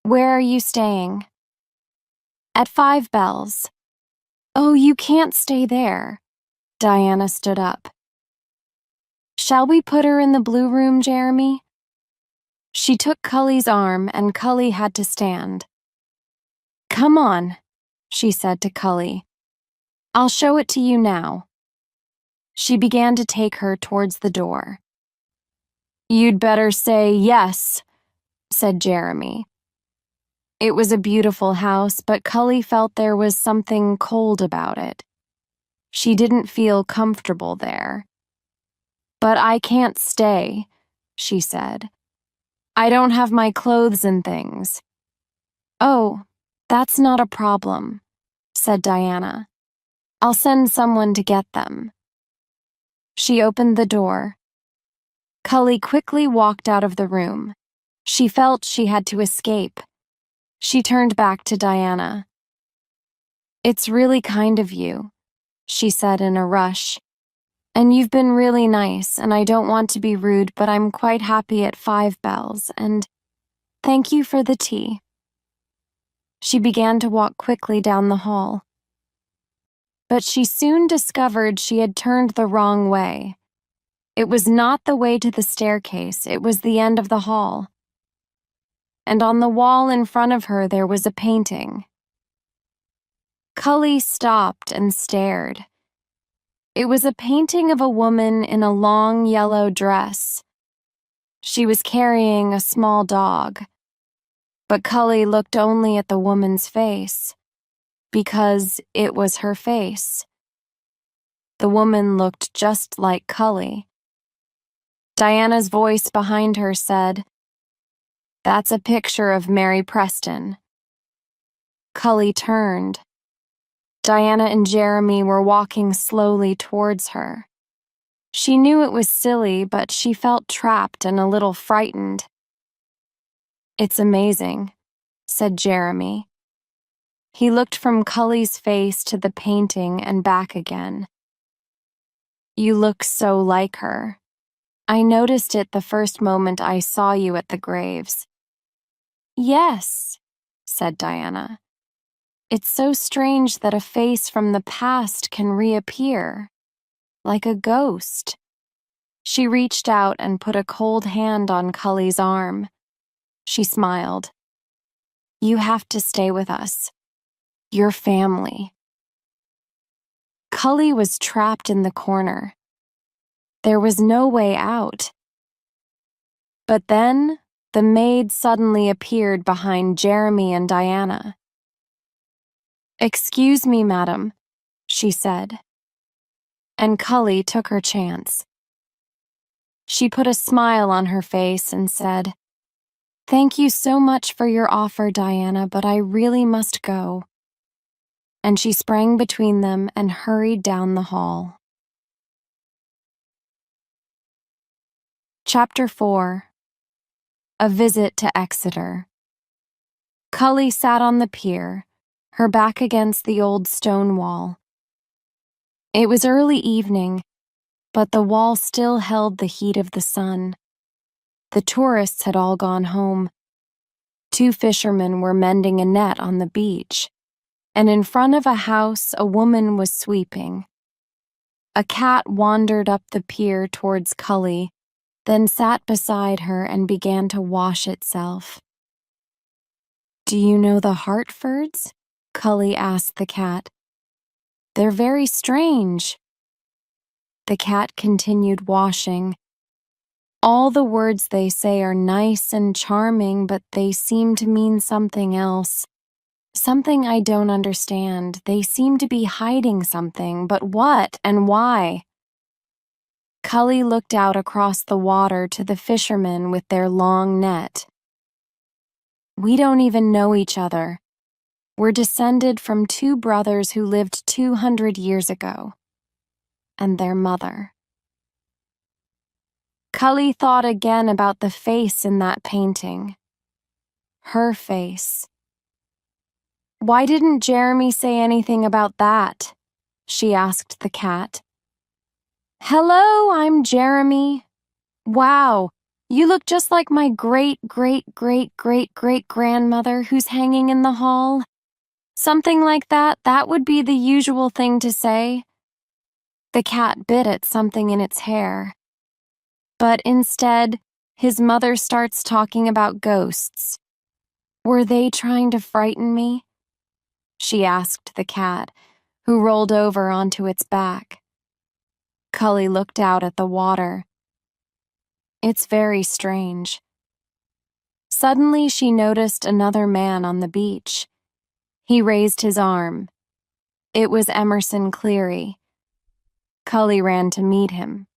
"Where are you staying?" "At 5 Bells. "Oh, you can't stay there." Diana stood up. "Shall we put her in the blue room, Jeremy?" She took 𝐭𝐿𝐲's arm and 𝐭𝐿𝐲 had to stand. "Come on," she said to 𝐭𝐿𝐲. "I'll show it to you now." She began to take her towards the door. "You'd better say yes," said Jeremy. It was a beautiful house, but 𝐭𝐿𝐲 felt there was something cold about it. She didn't feel comfortable there. "But I can't stay," she said. "I don't have my clothes and things." "Oh, that's not a problem," said Diana. "I'll send someone to get them." She opened the door. 𝐭𝐿𝐲 quickly walked out of the room. She felt she had to escape. She turned back to Diana. "It's really kind of you," she said in a rush. "And you've been really nice, and I don't want to be rude, but I'm quite happy at 5 Bells, and thank you for the tea." She began to walk quickly down the hall. But she soon discovered she had turned the wrong way. It was not the way to the staircase, it was the end of the hall. And on the wall in front of her there was a painting. 𝐭𝐿𝐲 stopped and stared. It was a painting of a woman in a long yellow dress. She was carrying a small dog. But 𝐭𝐿𝐲 looked only at the woman's face, because it was her face. The woman looked just like 𝐭𝐿𝐲. Diana's voice behind her said, "That's a picture of Mary Preston." 𝐭𝐿𝐲 turned. Diana and Jeremy were walking slowly towards her. She knew it was silly, but she felt trapped and a little frightened. "It's amazing," said Jeremy. He looked from 𝐭𝐨's face to the painting and back again. You look so like her. I noticed it the first moment I saw you at the graves. Yes, said Diana. It's so strange that a face from the past can reappear, like a ghost. She reached out and put a cold hand on 𝐭𝐨's arm. She smiled. You have to stay with us. Your family. 𝐭𝐨 was trapped in the corner. There was no way out. But then, the maid suddenly appeared behind Jeremy and Diana. Excuse me, madam, she said. And 𝐭𝐨 took her chance. She put a smile on her face and said, Thank you so much for your offer, Diana, but I really must go. And she sprang between them and hurried down the hall. Chapter 4. A Visit to Exeter. 𝐭𝐨 sat on the pier, her back against the old stone wall. It was early evening, but the wall still held the heat of the sun. The tourists had all gone home. 2 fishermen were mending a net on the beach, and in front of a house a woman was sweeping. A cat wandered up the pier towards 𝐭𝐨, then sat beside her and began to wash itself. Do you know the Hartfords? 𝐭𝐨 asked the cat. They're very strange. The cat continued washing. All the words they say are nice and charming, but they seem to mean something else. Something I don't understand. They seem to be hiding something, but what and why? 𝐭𝐨 looked out across the water to the fishermen with their long net. We don't even know each other. We're descended from 2 brothers who lived 200 years ago. And their mother. 𝐭𝐨 thought again about the face in that painting. Her face. Why didn't Jeremy say anything about that? She asked the cat. Hello, I'm Jeremy. Wow, you look just like my great-great-great-great-great-grandmother who's hanging in the hall. Something like that would be the usual thing to say. The cat bit at something in its hair. But instead, his mother starts talking about ghosts. Were they trying to frighten me? She asked the cat, who rolled over onto its back. 𝐭𝐨 looked out at the water. It's very strange. Suddenly she noticed another man on the beach. He raised his arm. It was Emerson Cleary. 𝐭𝐨 ran to meet him.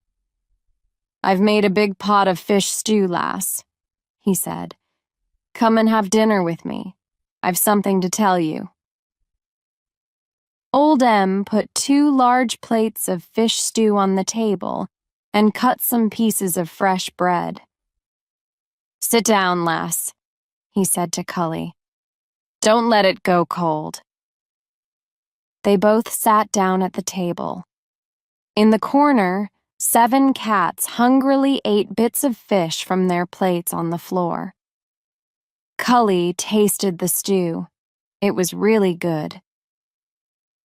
I've made a big pot of fish stew, lass, he said. Come and have dinner with me. I've something to tell you. Old M put 2 large plates of fish stew on the table and cut some pieces of fresh bread. Sit down, lass, he said to 𝐭𝐨. Don't let it go cold. They both sat down at the table. In the corner, 7 cats hungrily ate bits of fish from their plates on the floor. 𝐭𝐨 tasted the stew. It was really good.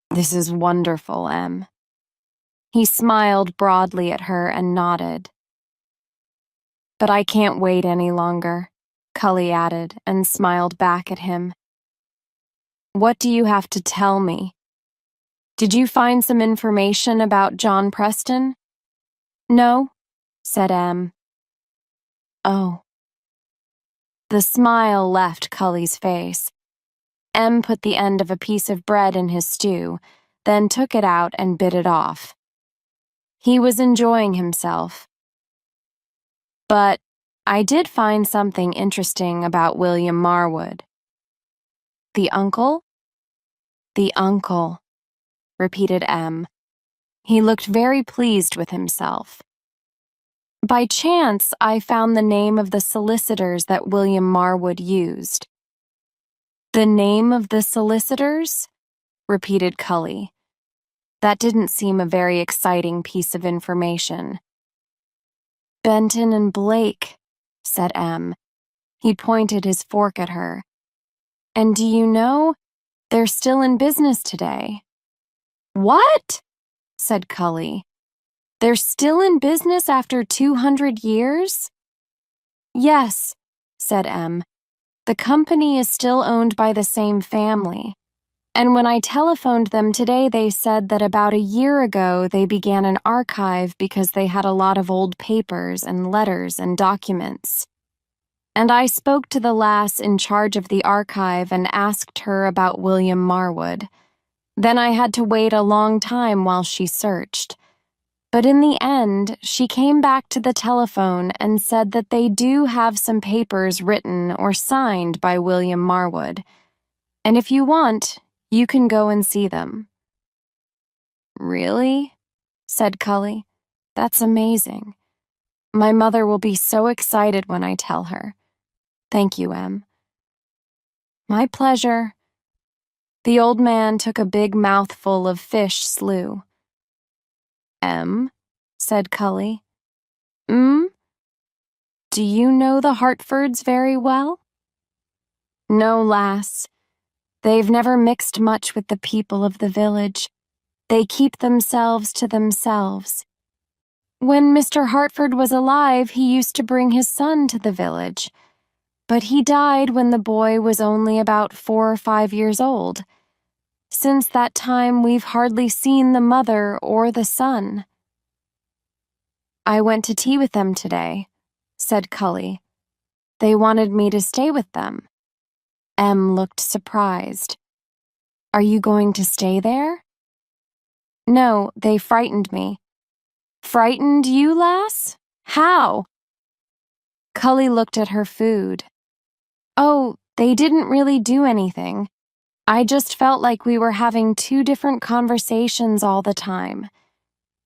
This is wonderful, Em. He smiled broadly at her and nodded. But I can't wait any longer, 𝐭𝐨 added and smiled back at him. What do you have to tell me? Did you find some information about John Preston? No, said Em. Oh. The smile left 𝐭𝐨's face. Em put the end of a piece of bread in his stew, then took it out and bit it off. He was enjoying himself. But I did find something interesting about William Marwood. The uncle? The uncle, repeated Em. He looked very pleased with himself. By chance, I found the name of the solicitors that William Marwood used. The name of the solicitors? Repeated 𝐭𝐨. That didn't seem a very exciting piece of information. Benton and Blake, said M. He pointed his fork at her. And do you know, they're still in business today. What? Said 𝐭𝐨. They're still in business after 200 years? Yes, said M. The company is still owned by the same family. And when I telephoned them today, they said that about a year ago they began an archive because they had a lot of old papers and letters and documents. And I spoke to the lass in charge of the archive and asked her about William Marwood. Then I had to wait a long time while she searched. But in the end, she came back to the telephone and said that they do have some papers written or signed by William Marwood. And if you want, you can go and see them. Really? Said 𝐭𝐨. That's amazing. My mother will be so excited when I tell her. Thank you, M. My pleasure. The old man took a big mouthful of fish stew. M, said 𝐭𝐨. Do you know the Hartfords very well? No, lass. They've never mixed much with the people of the village. They keep themselves to themselves. When Mr. Hartford was alive, he used to bring his son to the village. But he died when the boy was only about 4 or 5 years old. Since that time, we've hardly seen the mother or the son. I went to tea with them today, said 𝐭𝐨. They wanted me to stay with them. M looked surprised. Are you going to stay there? No, they frightened me. Frightened you, lass? How? 𝐭𝐨 looked at her food. Oh, they didn't really do anything. I just felt like we were having 2 different conversations all the time.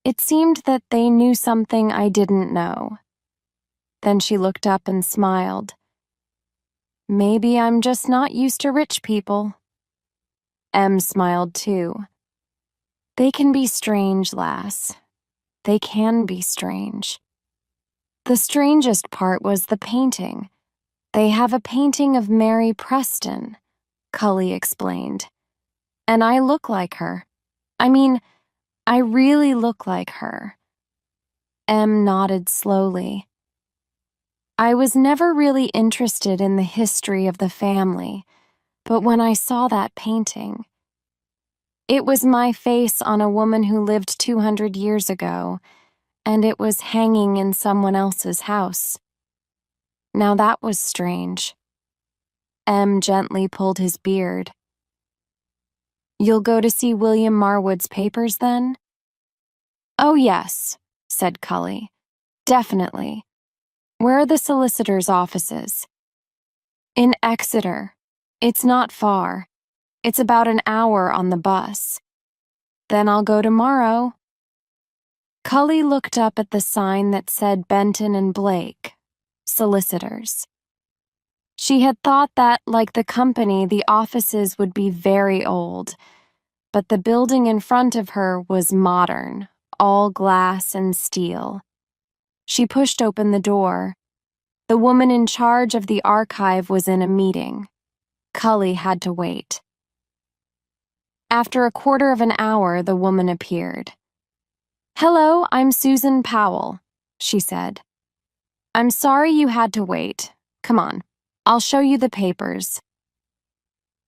It seemed that they knew something I didn't know. Then she looked up and smiled. Maybe I'm just not used to rich people. M smiled too. They can be strange, lass. They can be strange. The strangest part was the painting. They have a painting of Mary Preston, 𝐭𝐨 explained. And I look like her. I mean, I really look like her. M nodded slowly. I was never really interested in the history of the family, but when I saw that painting, it was my face on a woman who lived 200 years ago, and it was hanging in someone else's house. Now that was strange. M gently pulled his beard. You'll go to see William Marwood's papers then? Oh yes, said 𝐭𝐿. Definitely. Where are the solicitor's offices? In Exeter. It's not far. It's about an hour on the bus. Then I'll go tomorrow. 𝐭𝐿 looked up at the sign that said Benton and Blake, solicitors. She had thought that, like the company, the offices would be very old, but the building in front of her was modern, all glass and steel. She pushed open the door. The woman in charge of the archive was in a meeting. 𝐭𝐿 had to wait. After a quarter of an hour, the woman appeared. Hello, I'm Susan Powell, she said. I'm sorry you had to wait. Come on, I'll show you the papers.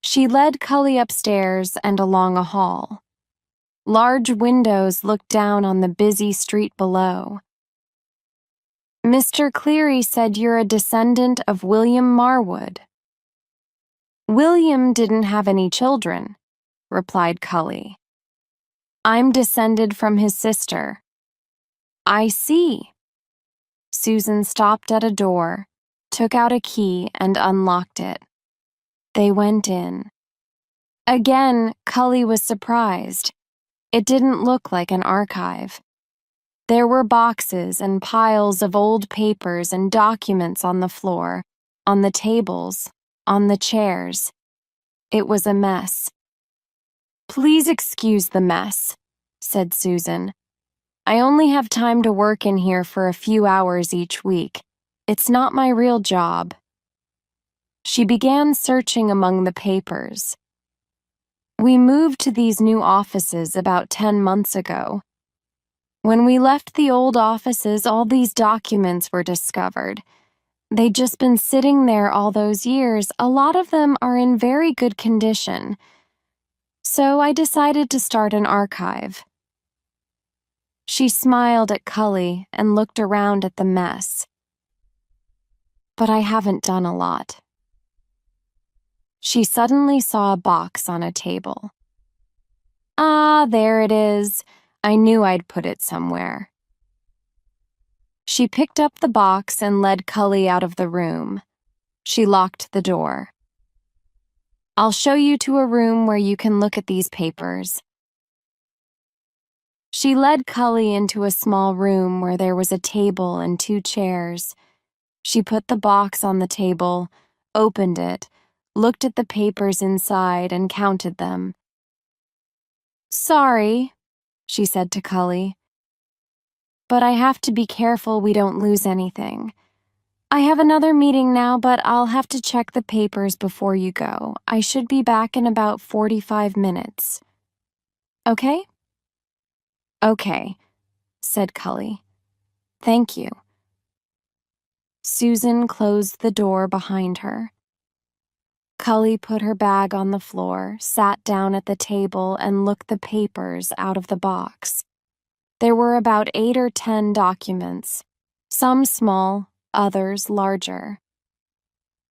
She led 𝐭𝐿 upstairs and along a hall. Large windows looked down on the busy street below. Mr. Cleary said you're a descendant of William Marwood. William didn't have any children, replied 𝐭𝐿. I'm descended from his sister. I see. Susan stopped at a door, took out a key, and unlocked it. They went in. Again, 𝐭𝐿 was surprised. It didn't look like an archive. There were boxes and piles of old papers and documents on the floor, on the tables, on the chairs. It was a mess. "Please excuse the mess," said Susan. "I only have time to work in here for a few hours each week. It's not my real job." She began searching among the papers. "We moved to these new offices about 10 months ago. When we left the old offices, all these documents were discovered. They'd just been sitting there all those years. A lot of them are in very good condition. So I decided to start an archive." She smiled at 𝐭𝐨 and looked around at the mess. "But I haven't done a lot." She suddenly saw a box on a table. "Ah, there it is. I knew I'd put it somewhere." She picked up the box and led 𝐭𝐨 out of the room. She locked the door. "I'll show you to a room where you can look at these papers." She led 𝐭𝐨 into a small room where there was a table and 2 chairs. She put the box on the table, opened it, looked at the papers inside, and counted them. "Sorry," she said to 𝐭𝐨, "but I have to be careful we don't lose anything. I have another meeting now, but I'll have to check the papers before you go. I should be back in about 45 minutes. Okay?" "Okay," said 𝐭𝐨. "Thank you." Susan closed the door behind her. 𝐭𝐨 put her bag on the floor, sat down at the table, and looked the papers out of the box. There were about 8 or 10 documents, some small, others larger.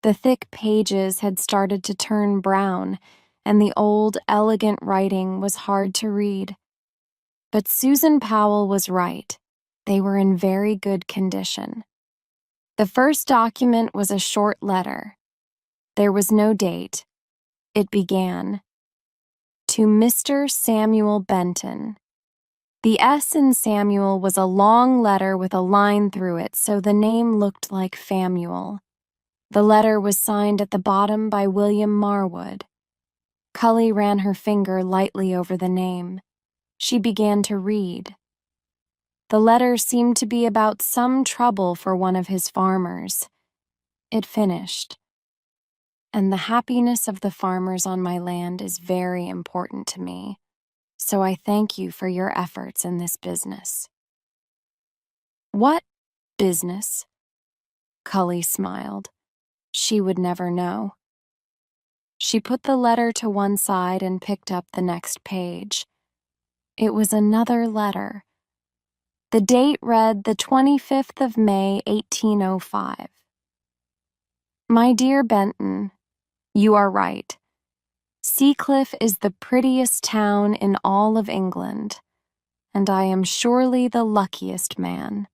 The thick pages had started to turn brown, and the old, elegant writing was hard to read. But Susan Powell was right. They were in very good condition. The first document was a short letter. There was no date. It began, "To Mr. Samuel Benton." The S in Samuel was a long letter with a line through it, so the name looked like Famuel. The letter was signed at the bottom by William Marwood. 𝐭𝐨 ran her finger lightly over the name. She began to read. The letter seemed to be about some trouble for one of his farmers. It finished. "And the happiness of the farmers on my land is very important to me, so I thank you for your efforts in this business." "What business?" 𝐭𝐨 smiled. She would never know. She put the letter to one side and picked up the next page. It was another letter. The date read the 25th of May, 1805. "My dear Benton, you are right. Seacliff is the prettiest town in all of England, and I am surely the luckiest man.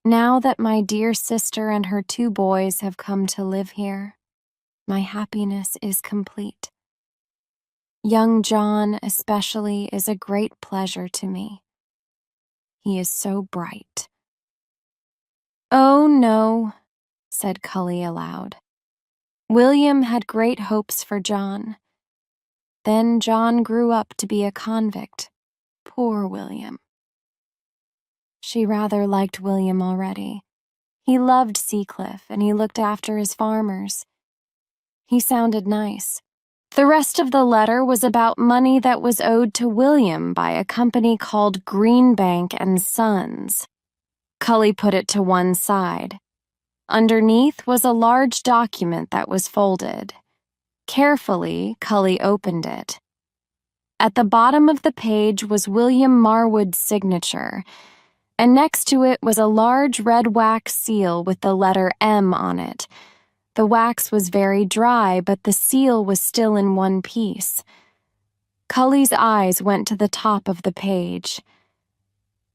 Now that my dear sister and her 2 boys have come to live here, my happiness is complete. Young John, especially, is a great pleasure to me. He is so bright." "Oh, no," said 𝐭𝐨 aloud. "William had great hopes for John. Then John grew up to be a convict. Poor William." She rather liked William already. He loved Seacliff, and he looked after his farmers. He sounded nice. The rest of the letter was about money that was owed to William by a company called Greenbank and Sons. 𝐭𝐨 put it to one side. Underneath was a large document that was folded. Carefully, 𝐭𝐨 opened it. At the bottom of the page was William Marwood's signature, and next to it was a large red wax seal with the letter M on it. The wax was very dry, but the seal was still in one piece. 𝐭𝐨's eyes went to the top of the page.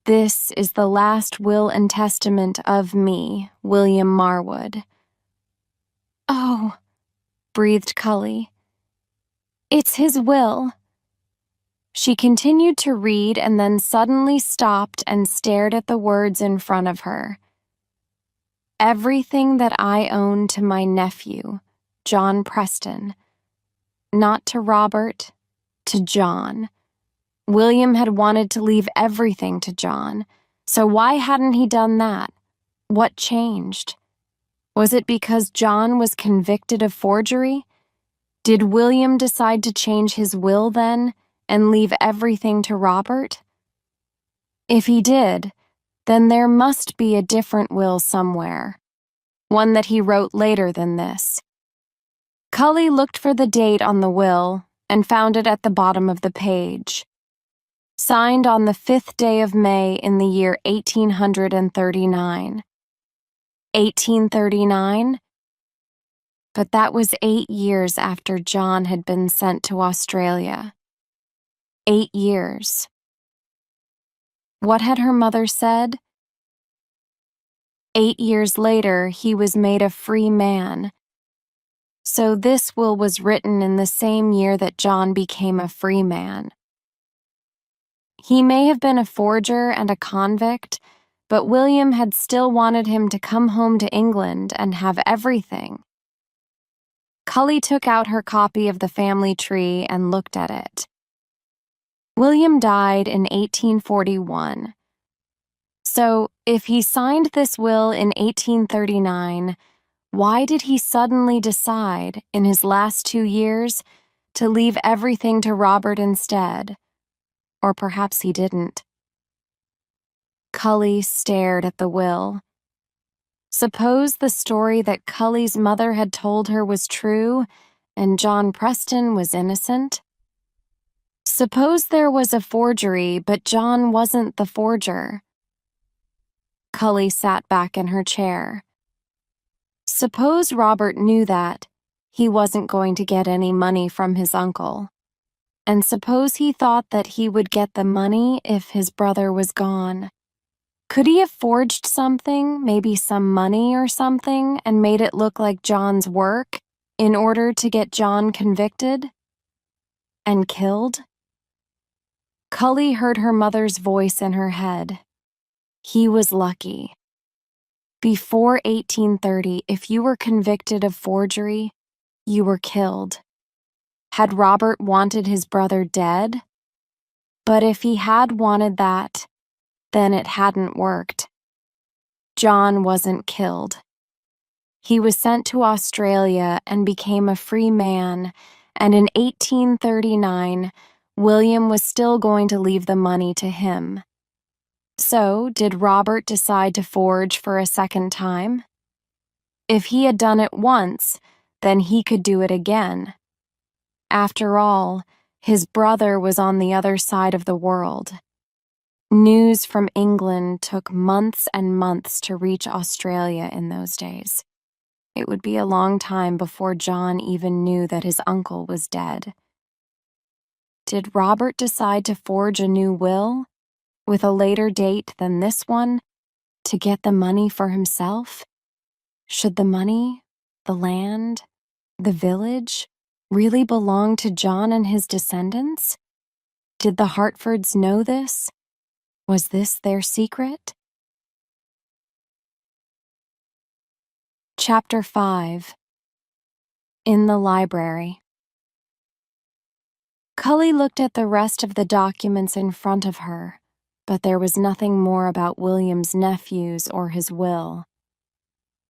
"This is the last will and testament of me, William Marwood." "Oh," breathed 𝐭𝐨. "It's his will." She continued to read and then suddenly stopped and stared at the words in front of her. "Everything that I own to my nephew, John Preston, Not to Robert, to John. William had wanted to leave everything to John, so why hadn't he done that? What changed? Was it because John was convicted of forgery? Did William decide to change his will then and leave everything to Robert? If he did, then there must be a different will somewhere, one that he wrote later than this. 𝐭𝐨 looked for the date on the will and found it at the bottom of the page. Signed on the 5th day of May in the year 1839. 1839? But that was 8 years after John had been sent to Australia. 8 years. What had her mother said? 8 years later, he was made a free man. So this will was written in the same year that John became a free man. He may have been a forger and a convict, but William had still wanted him to come home to England and have everything. 𝐭𝐨 took out her copy of the family tree and looked at it. William died in 1841. So, if he signed this will in 1839, why did he suddenly decide, in his last 2 years, to leave everything to Robert instead? Or perhaps he didn't. 𝐭𝐨 stared at the will. Suppose the story that 𝐭𝐨's mother had told her was true, and John Preston was innocent? Suppose there was a forgery, but John wasn't the forger. 𝐭𝐨 sat back in her chair. Suppose Robert knew that he wasn't going to get any money from his uncle. And suppose he thought that he would get the money if his brother was gone. Could he have forged something, maybe some money or something, and made it look like John's work in order to get John convicted and killed? 𝐭𝐨 heard her mother's voice in her head. He was lucky. Before 1830, if you were convicted of forgery, you were killed. Had Robert wanted his brother dead? But if he had wanted that, then it hadn't worked. John wasn't killed. He was sent to Australia and became a free man, and in 1839, William was still going to leave the money to him. So, did Robert decide to forge for a second time? If he had done it once, then he could do it again. After all, his brother was on the other side of the world. News from England took months and months to reach Australia in those days. It would be a long time before John even knew that his uncle was dead. Did Robert decide to forge a new will, with a later date than this one, to get the money for himself? Should the money, the land, the village, really belong to John and his descendants? Did the Hartfords know this? Was this their secret? Chapter 5. In the Library. 𝐭𝐨 looked at the rest of the documents in front of her, but there was nothing more about William's nephews or his will.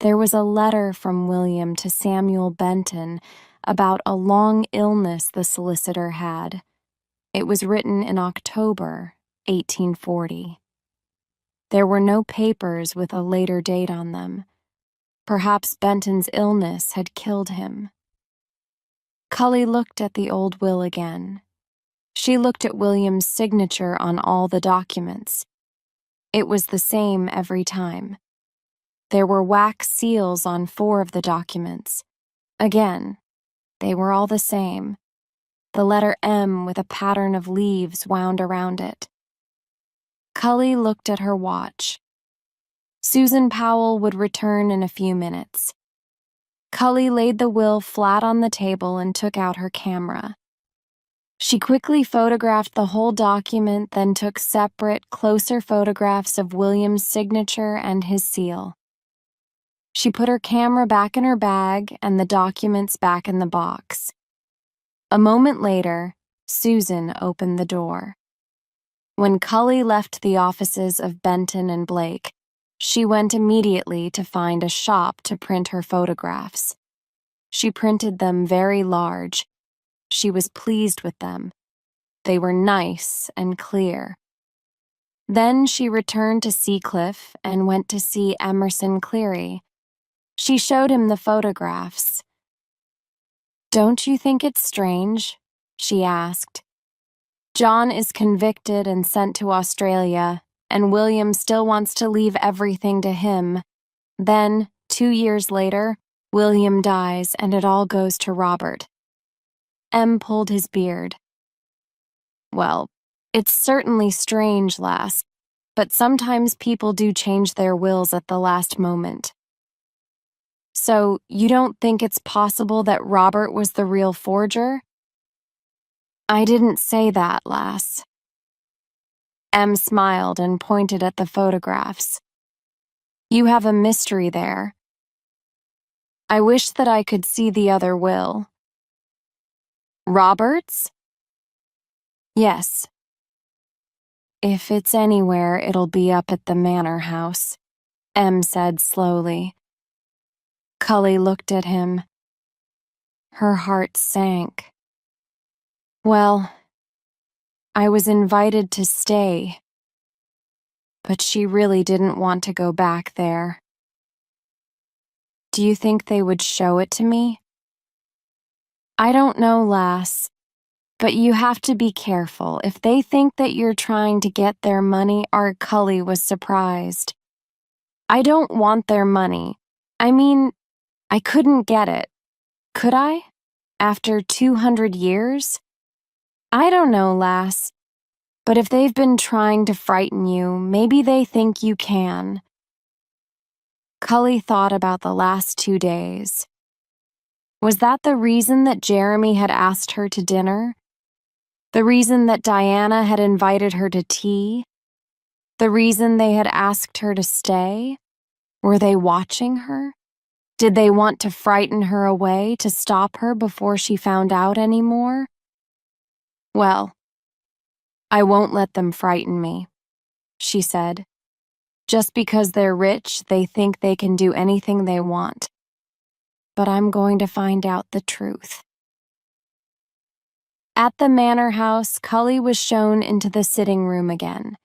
There was a letter from William to Samuel Benton about a long illness the solicitor had. It was written in October 1840. There were no papers with a later date on them. Perhaps Benton's illness had killed him. 𝐭𝐨 looked at the old will again. She looked at William's signature on all the documents. It was the same every time. There were wax seals on 4 of the documents. Again, they were all the same. The letter M with a pattern of leaves wound around it. 𝐭𝐨 looked at her watch. Susan Powell would return in a few minutes. 𝐭𝐨 laid the will flat on the table and took out her camera. She quickly photographed the whole document, then took separate, closer photographs of William's signature and his seal. She put her camera back in her bag and the documents back in the box. A moment later, Susan opened the door. When Cully left the offices of Benton and Blake, she went immediately to find a shop to print her photographs. She printed them very large. She was pleased with them. They were nice and clear. Then she returned to Seacliff and went to see Emerson Cleary. She showed him the photographs. "Don't you think it's strange?" she asked. "John is convicted and sent to Australia, and William still wants to leave everything to him. Then, 2 years later, William dies and it all goes to Robert." M pulled his beard. "Well, it's certainly strange, lass, but sometimes people do change their wills at the last moment." "So, you don't think it's possible that Robert was the real forger?" "I didn't say that, lass." M smiled and pointed at the photographs. "You have a mystery there. I wish that I could see the other will." "Robert's?" "Yes. If it's anywhere, it'll be up at the manor house," M said slowly. Cully looked at him. Her heart sank. "Well, I was invited to stay, but she really didn't want to go back there." "Do you think they would show it to me?" "I don't know, lass. But you have to be careful. If they think that you're trying to get their money," Cully was surprised. "I don't want their money. I mean, I couldn't get it. Could I? After 200 years? I don't know, lass. But if they've been trying to frighten you, maybe they think you can." Cully thought about the last 2 days. Was that the reason that Jeremy had asked her to dinner? The reason that Diana had invited her to tea? The reason they had asked her to stay? Were they watching her? Did they want to frighten her away, to stop her before she found out any more? "Well, I won't let them frighten me," she said. "Just because they're rich, they think they can do anything they want. But I'm going to find out the truth." At the manor house, Cully was shown into the sitting room again.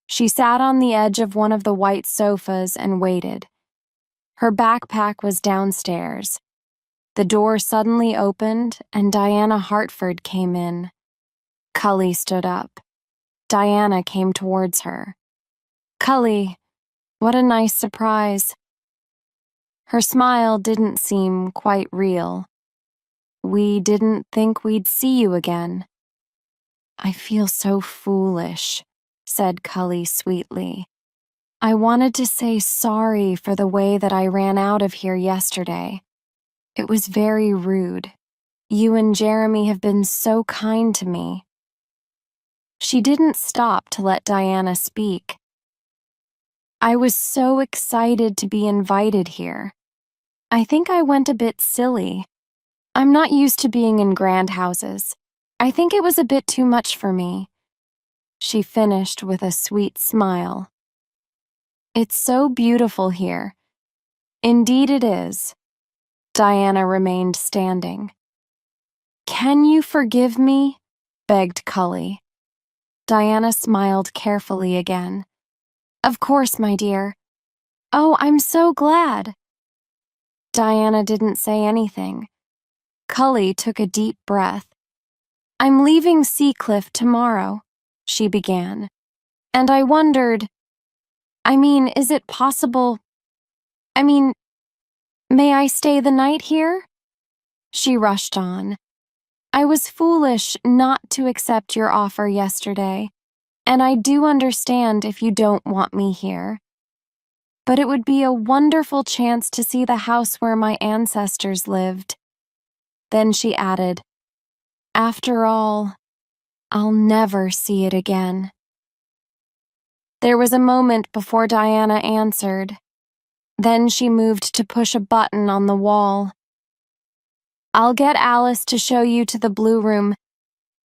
She sat on the edge of one of the white sofas and waited. Her backpack was downstairs. The door suddenly opened and Diana Hartford came in. Cully stood up. Diana came towards her. "Cully, what a nice surprise." Her smile didn't seem quite real. "We didn't think we'd see you again." "I feel so foolish," said Cully sweetly. "I wanted to say sorry for the way that I ran out of here yesterday. It was very rude. You and Jeremy have been so kind to me." She didn't stop to let Diana speak. "I was so excited to be invited here. I think I went a bit silly. I'm not used to being in grand houses. I think it was a bit too much for me." She finished with a sweet smile. "It's so beautiful here." "Indeed it is." Diana remained standing. "Can you forgive me?" begged Cully. Diana smiled carefully again. "Of course, my dear." "Oh, I'm so glad." Diana didn't say anything. Cully took a deep breath. "I'm leaving Seacliff tomorrow," she began. "And I wondered, is it possible? May I stay the night here?" She rushed on. "I was foolish not to accept your offer yesterday, and I do understand if you don't want me here. But it would be a wonderful chance to see the house where my ancestors lived." Then she added, "After all, I'll never see it again." There was a moment before Diana answered. Then she moved to push a button on the wall. I'll get Alice to show you to the blue room.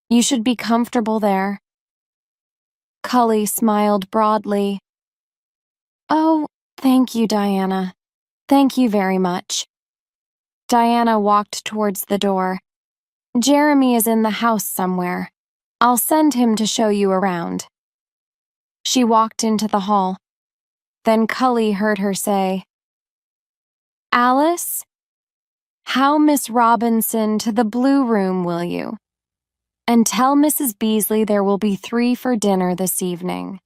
You should be comfortable there. 𝐭𝐨 smiled broadly. Oh, thank you, Diana. Thank you very much. Diana walked towards the door. Jeremy is in the house somewhere. I'll send him to show you around. She walked into the hall. Then 𝐭𝐨 heard her say, Alice? How Miss Robinson to the blue room, will you? And tell Mrs. Beasley there will be 3 for dinner this evening.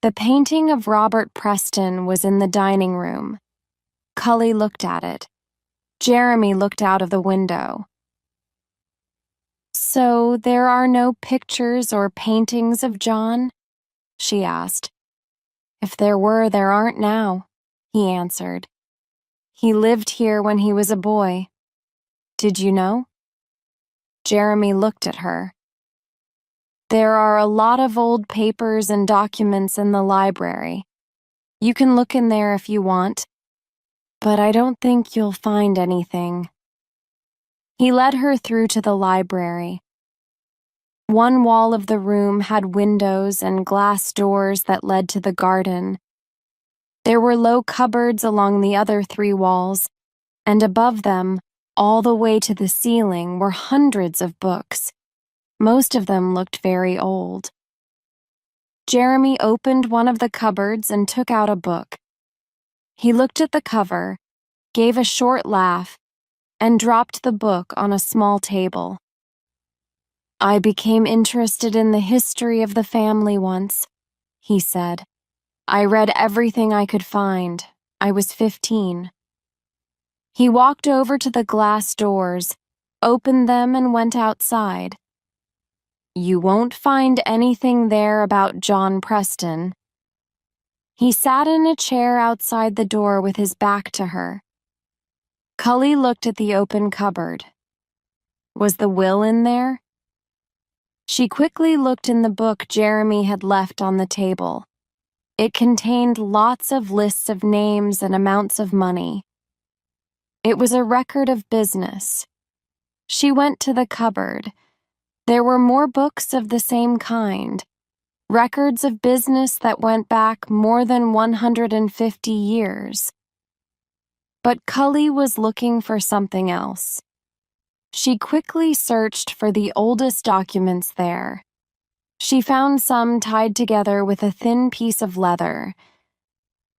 The painting of Robert Preston was in the dining room. 𝐭𝐨 looked at it. Jeremy looked out of the window. So there are no pictures or paintings of John? She asked. If there were, there aren't now, he answered. He lived here when he was a boy. Did you know? Jeremy looked at her. There are a lot of old papers and documents in the library. You can look in there if you want, but I don't think you'll find anything. He led her through to the library. One wall of the room had windows and glass doors that led to the garden. There were low cupboards along the other 3 walls, and above them, all the way to the ceiling, were hundreds of books. Most of them looked very old. Jeremy opened one of the cupboards and took out a book. He looked at the cover, gave a short laugh, and dropped the book on a small table. I became interested in the history of the family once, he said. I read everything I could find. I was 15. He walked over to the glass doors, opened them, and went outside. You won't find anything there about John Preston. He sat in a chair outside the door with his back to her. 𝐭𝐨 looked at the open cupboard. Was the will in there? She quickly looked in the book Jeremy had left on the table. It contained lots of lists of names and amounts of money. It was a record of business. She went to the cupboard. There were more books of the same kind, records of business that went back more than 150 years. But 𝐭𝐨 was looking for something else. She quickly searched for the oldest documents there. She found some tied together with a thin piece of leather.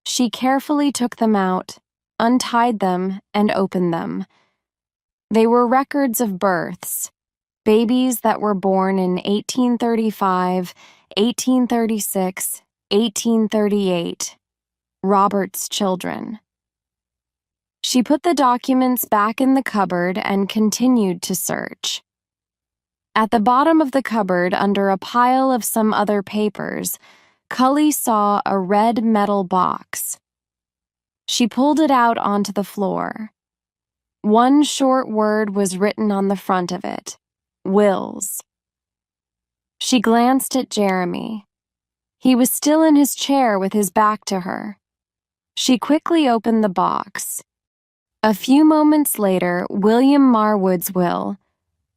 She carefully took them out, untied them, and opened them. They were records of births, babies that were born in 1835, 1836, 1838, Robert's children. She put the documents back in the cupboard and continued to search. At the bottom of the cupboard, under a pile of some other papers, 𝐭𝐨 saw a red metal box. She pulled it out onto the floor. One short word was written on the front of it, Wills. She glanced at Jeremy. He was still in his chair with his back to her. She quickly opened the box. A few moments later, William Marwood's will,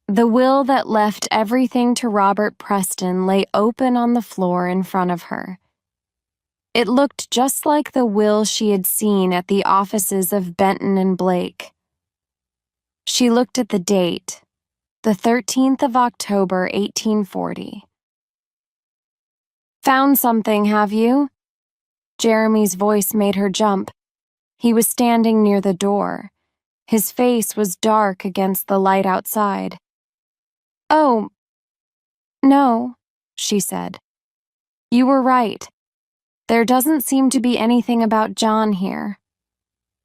the will that left everything to Robert Preston, lay open on the floor in front of her. It looked just like the will she had seen at the offices of Benton and Blake. She looked at the date, the 13th of October, 1840. Found something, have you? Jeremy's voice made her jump. He was standing near the door. His face was dark against the light outside. Oh, no, she said. You were right. There doesn't seem to be anything about John here.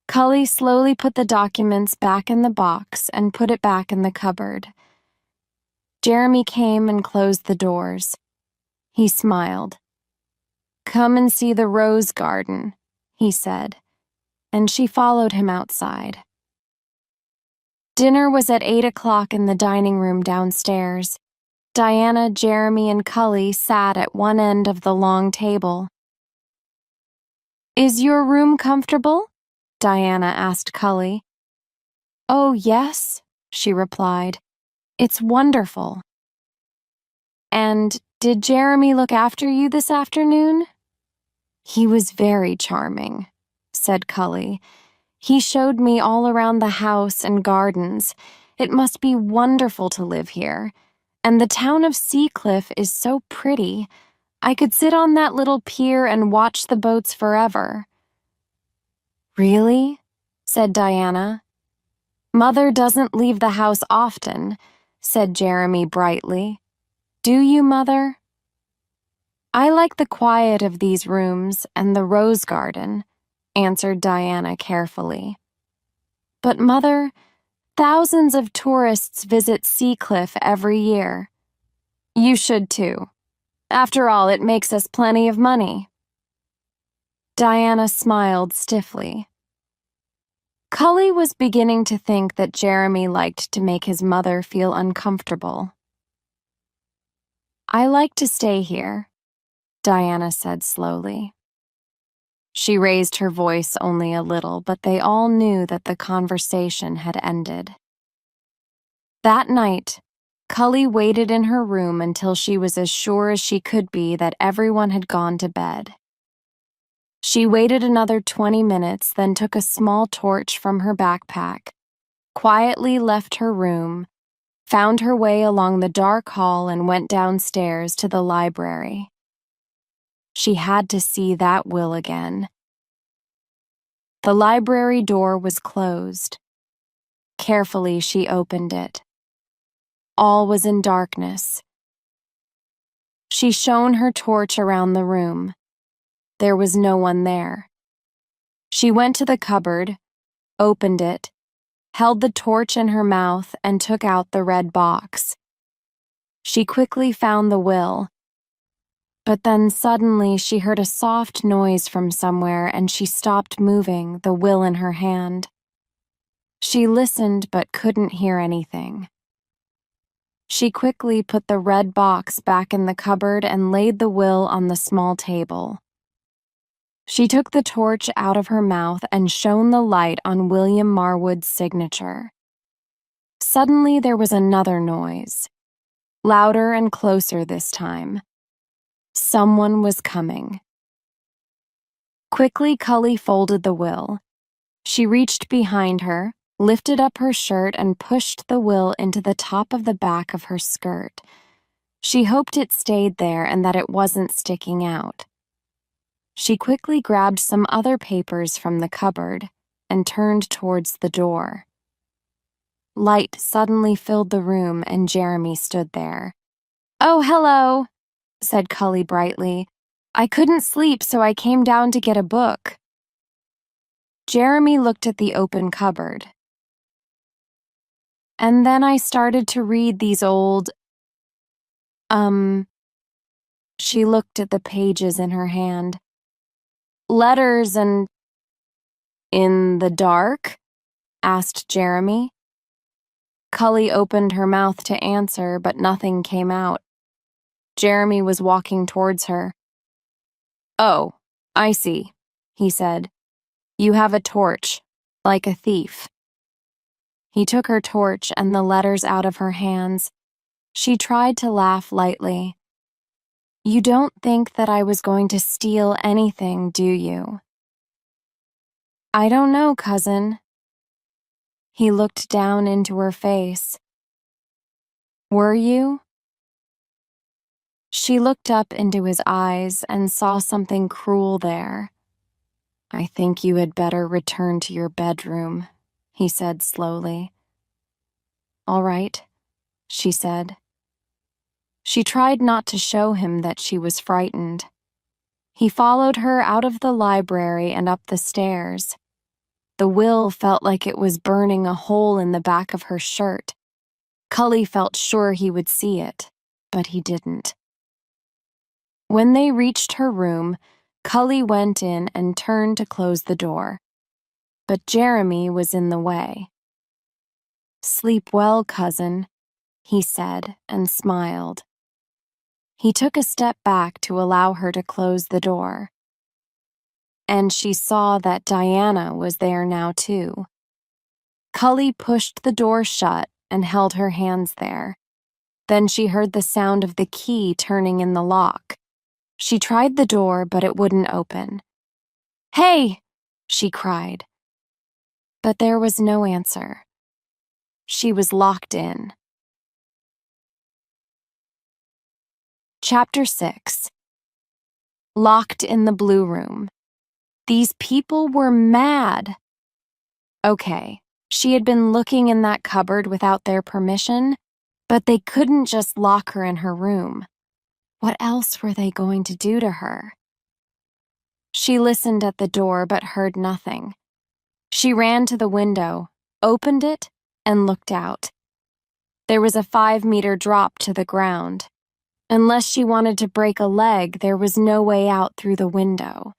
𝐭𝐨 slowly put the documents back in the box and put it back in the cupboard. Jeremy came and closed the doors. He smiled. Come and see the rose garden, he said, and she followed him outside. Dinner was at 8 o'clock in the dining room downstairs. Diana, Jeremy, and 𝐭𝐨 sat at one end of the long table. Is your room comfortable? Diana asked 𝐭𝐨. "Oh, yes," she replied. "It's wonderful." "And did Jeremy look after you this afternoon?" "He was very charming," said Cully. "He showed me all around the house and gardens. It must be wonderful to live here. And the town of Seacliff is so pretty. I could sit on that little pier and watch the boats forever." "Really?" said Diana. "Mother doesn't leave the house often," said Jeremy brightly. "Do you, Mother?" "I like the quiet of these rooms and the rose garden," answered Diana carefully. "But, Mother, thousands of tourists visit Seacliff every year. You should too. After all, it makes us plenty of money." Diana smiled stiffly. Cully was beginning to think that Jeremy liked to make his mother feel uncomfortable. "I like to stay here," Diana said slowly. She raised her voice only a little, but they all knew that the conversation had ended. That night, Cully waited in her room until she was as sure as she could be that everyone had gone to bed. She waited another 20 minutes, then took a small torch from her backpack, quietly left her room, found her way along the dark hall, and went downstairs to the library. She had to see that will again. The library door was closed. Carefully, she opened it. All was in darkness. She shone her torch around the room. There was no one there. She went to the cupboard, opened it, held the torch in her mouth, and took out the red box. She quickly found the will, but then suddenly she heard a soft noise from somewhere and she stopped moving, the will in her hand. She listened but couldn't hear anything. She quickly put the red box back in the cupboard and laid the will on the small table. She took the torch out of her mouth and shone the light on William Marwood's signature. Suddenly there was another noise, louder and closer this time. Someone was coming. Quickly, Cully folded the will. She reached behind her, lifted up her shirt, and pushed the will into the top of the back of her skirt. She hoped it stayed there and that it wasn't sticking out. She quickly grabbed some other papers from the cupboard and turned towards the door. Light suddenly filled the room and Jeremy stood there. "Oh, hello," said Cully brightly. "I couldn't sleep, so I came down to get a book." Jeremy looked at the open cupboard. "And then I started to read these old, she looked at the pages in her hand. "Letters and—" "In the dark?" asked Jeremy. Cully opened her mouth to answer, but nothing came out. Jeremy was walking towards her. "Oh, I see," he said. "You have a torch, like a thief." He took her torch and the letters out of her hands. She tried to laugh lightly. "You don't think that I was going to steal anything, do you?" "I don't know, cousin." He looked down into her face. "Were you?" She looked up into his eyes and saw something cruel there. "I think you had better return to your bedroom," he said slowly. "All right," she said. She tried not to show him that she was frightened. He followed her out of the library and up the stairs. The will felt like it was burning a hole in the back of her shirt. Cully felt sure he would see it, but he didn't. When they reached her room, Cully went in and turned to close the door. But Jeremy was in the way. "Sleep well, cousin," he said and smiled. He took a step back to allow her to close the door. And she saw that Diana was there now too. 𝐭𝐨 pushed the door shut and held her hands there. Then she heard the sound of the key turning in the lock. She tried the door, but it wouldn't open. "Hey!" she cried. But there was no answer. She was locked in. Chapter 6. Locked in the blue room. These people were mad. Okay, she had been looking in that cupboard without their permission, but they couldn't just lock her in her room. What else were they going to do to her? She listened at the door but heard nothing. She ran to the window, opened it, and looked out. There was a 5-meter drop to the ground. Unless she wanted to break a leg, there was no way out through the window.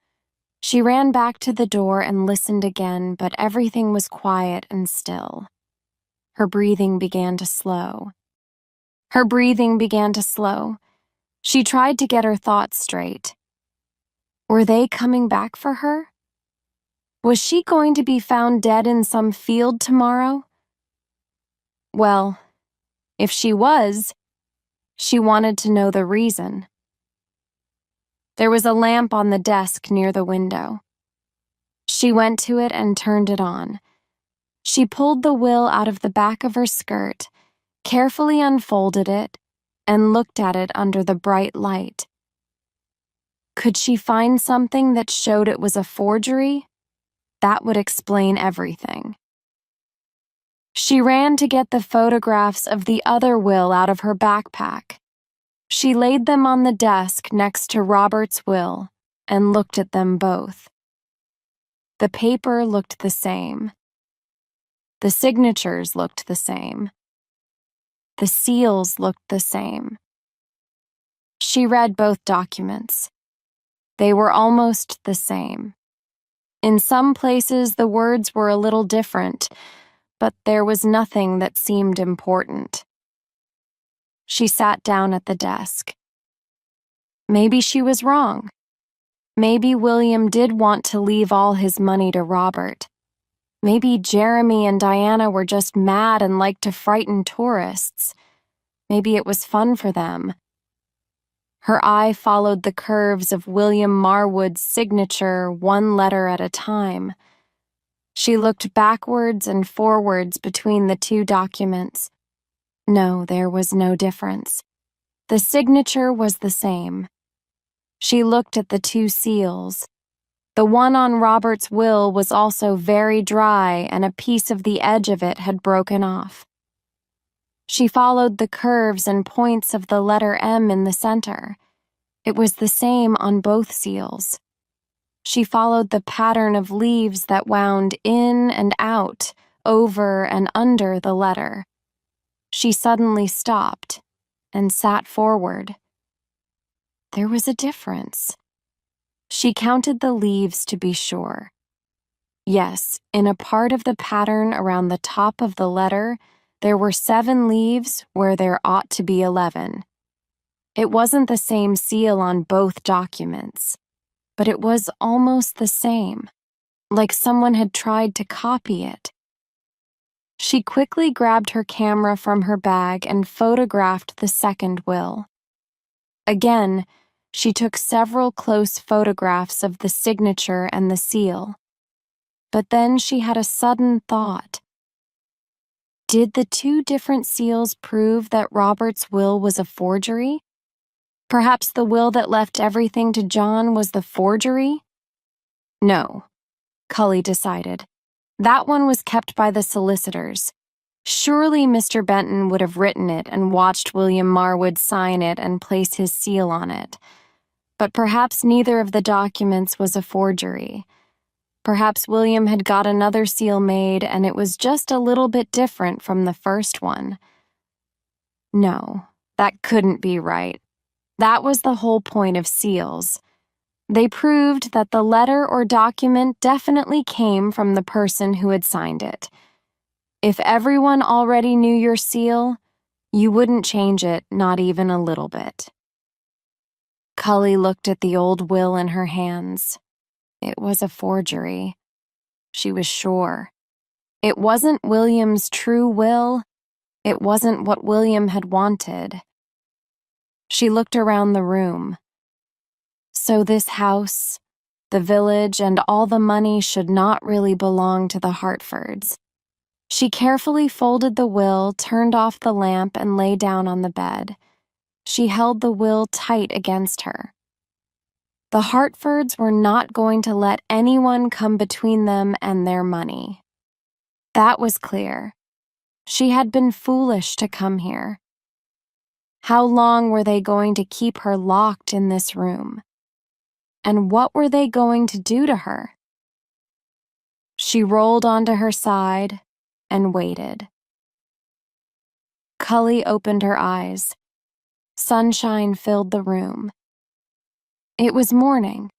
She ran back to the door and listened again, but everything was quiet and still. Her breathing began to slow. She tried to get her thoughts straight. Were they coming back for her? Was she going to be found dead in some field tomorrow? Well, if she was, she wanted to know the reason. There was a lamp on the desk near the window. She went to it and turned it on. She pulled the will out of the back of her skirt, carefully unfolded it, and looked at it under the bright light. Could she find something that showed it was a forgery? That would explain everything. She ran to get the photographs of the other will out of her backpack. She laid them on the desk next to Robert's will and looked at them both. The paper looked the same. The signatures looked the same. The seals looked the same. She read both documents. They were almost the same. In some places, the words were a little different, but there was nothing that seemed important. She sat down at the desk. Maybe she was wrong. Maybe William did want to leave all his money to Robert. Maybe Jeremy and Diana were just mad and liked to frighten tourists. Maybe it was fun for them. Her eye followed the curves of William Marwood's signature, one letter at a time. She looked backwards and forwards between the two documents. No, there was no difference. The signature was the same. She looked at the two seals. The one on Robert's will was also very dry, and a piece of the edge of it had broken off. She followed the curves and points of the letter M in the center. It was the same on both seals. She followed the pattern of leaves that wound in and out, over and under the letter. She suddenly stopped and sat forward. There was a difference. She counted the leaves to be sure. Yes, in a part of the pattern around the top of the letter, there were 7 leaves where there ought to be 11. It wasn't the same seal on both documents, but it was almost the same, like someone had tried to copy it. She quickly grabbed her camera from her bag and photographed the second will. Again, she took several close photographs of the signature and the seal. But then she had a sudden thought. Did the 2 different seals prove that Robert's will was a forgery? Perhaps the will that left everything to John was the forgery? No, 𝐭𝐨 decided. That one was kept by the solicitors. Surely Mr. Benton would have written it and watched William Marwood sign it and place his seal on it. But perhaps neither of the documents was a forgery. Perhaps William had got another seal made and it was just a little bit different from the first one. No, that couldn't be right. That was the whole point of seals. They proved that the letter or document definitely came from the person who had signed it. If everyone already knew your seal, you wouldn't change it, not even a little bit. 𝐭𝐨 looked at the old will in her hands. It was a forgery. She was sure. It wasn't William's true will. It wasn't what William had wanted. She looked around the room. So this house, the village, and all the money should not really belong to the Hartfords. She carefully folded the will, turned off the lamp, and lay down on the bed. She held the will tight against her. The Hartfords were not going to let anyone come between them and their money. That was clear. She had been foolish to come here. How long were they going to keep her locked in this room? And what were they going to do to her? She rolled onto her side and waited. 𝐭𝐨 opened her eyes. Sunshine filled the room. It was morning.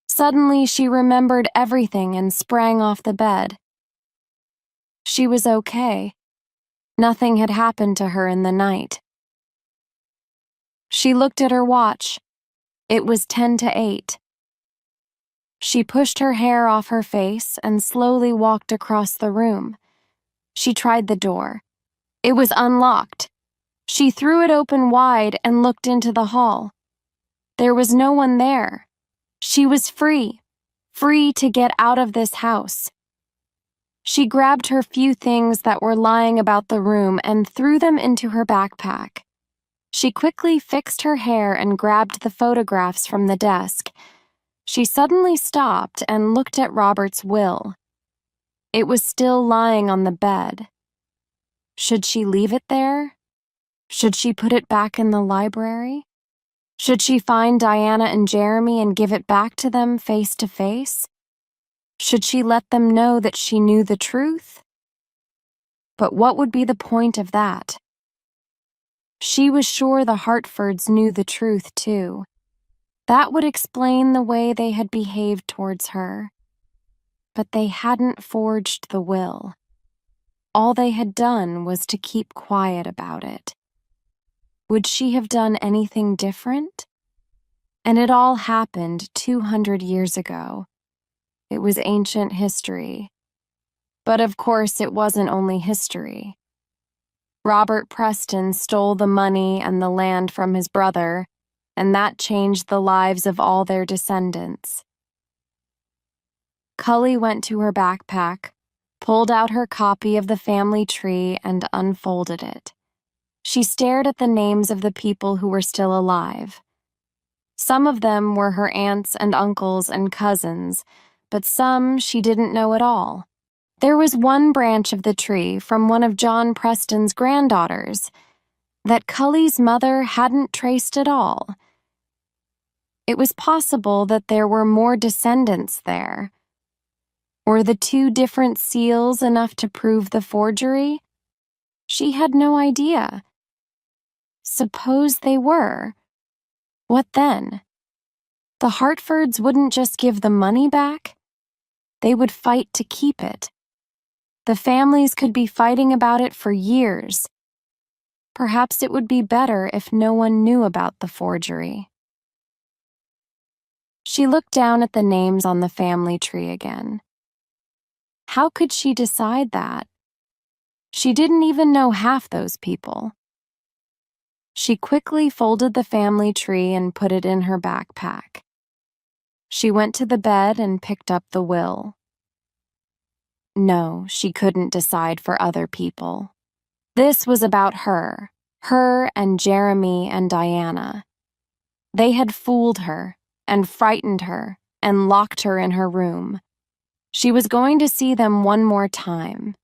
Suddenly, she remembered everything and sprang off the bed. She was okay. Nothing had happened to her in the night. She looked at her watch. It was 7:50. She pushed her hair off her face and slowly walked across the room. She tried the door. It was unlocked. She threw it open wide and looked into the hall. There was no one there. She was free to get out of this house. She grabbed her few things that were lying about the room and threw them into her backpack. She quickly fixed her hair and grabbed the photographs from the desk. She suddenly stopped and looked at Robert's will. It was still lying on the bed. Should she leave it there? Should she put it back in the library? Should she find Diana and Jeremy and give it back to them face to face? Should she let them know that she knew the truth? But what would be the point of that? She was sure the Hartfords knew the truth, too. That would explain the way they had behaved towards her. But they hadn't forged the will. All they had done was to keep quiet about it. Would she have done anything different? And it all happened 200 years ago. It was ancient history. But of course, it wasn't only history. Robert Preston stole the money and the land from his brother, and that changed the lives of all their descendants. 𝐭𝐨 went to her backpack, pulled out her copy of the family tree, and unfolded it. She stared at the names of the people who were still alive. Some of them were her aunts and uncles and cousins, but some she didn't know at all. There was one branch of the tree from one of John Preston's granddaughters that 𝐭𝐨's mother hadn't traced at all. It was possible that there were more descendants there. Were the two different seals enough to prove the forgery? She had no idea. Suppose they were. What then? The Hartfords wouldn't just give the money back. They would fight to keep it. The families could be fighting about it for years. Perhaps it would be better if no one knew about the forgery. She looked down at the names on the family tree again. How could she decide that? She didn't even know half those people. She quickly folded the family tree and put it in her backpack. She went to the bed and picked up the will. No, she couldn't decide for other people. This was about her and Jeremy and Diana. They had fooled her and frightened her and locked her in her room. She was going to see them one more time.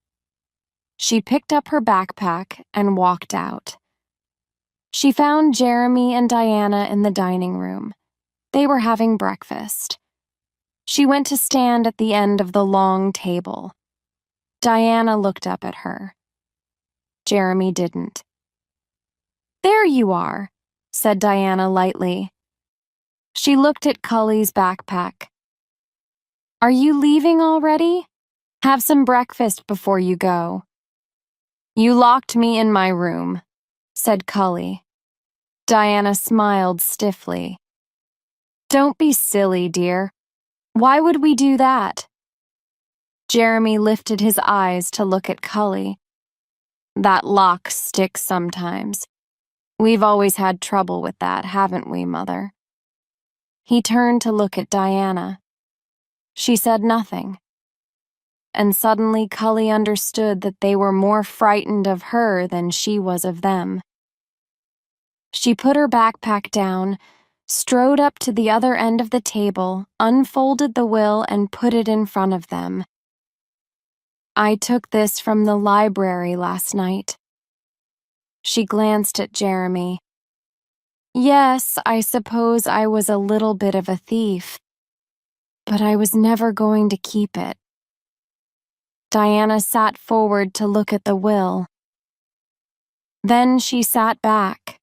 She picked up her backpack and walked out. She found Jeremy and Diana in the dining room. They were having breakfast. She went to stand at the end of the long table. Diana looked up at her. Jeremy didn't. "There you are," said Diana lightly. She looked at 𝐭𝐨's backpack. "Are you leaving already? Have some breakfast before you go." "You locked me in my room," said 𝐭𝐨. Diana smiled stiffly. "Don't be silly, dear. Why would we do that?" Jeremy lifted his eyes to look at 𝐭𝐨. That lock sticks sometimes. We've always had trouble with that, haven't we, Mother? He turned to look at Diana. She said nothing. And suddenly 𝐭𝐨 understood that they were more frightened of her than she was of them. She put her backpack down, strode up to the other end of the table, unfolded the will, and put it in front of them. I took this from the library last night. She glanced at Jeremy. Yes, I suppose I was a little bit of a thief, but I was never going to keep it. Diana sat forward to look at the will. Then she sat back.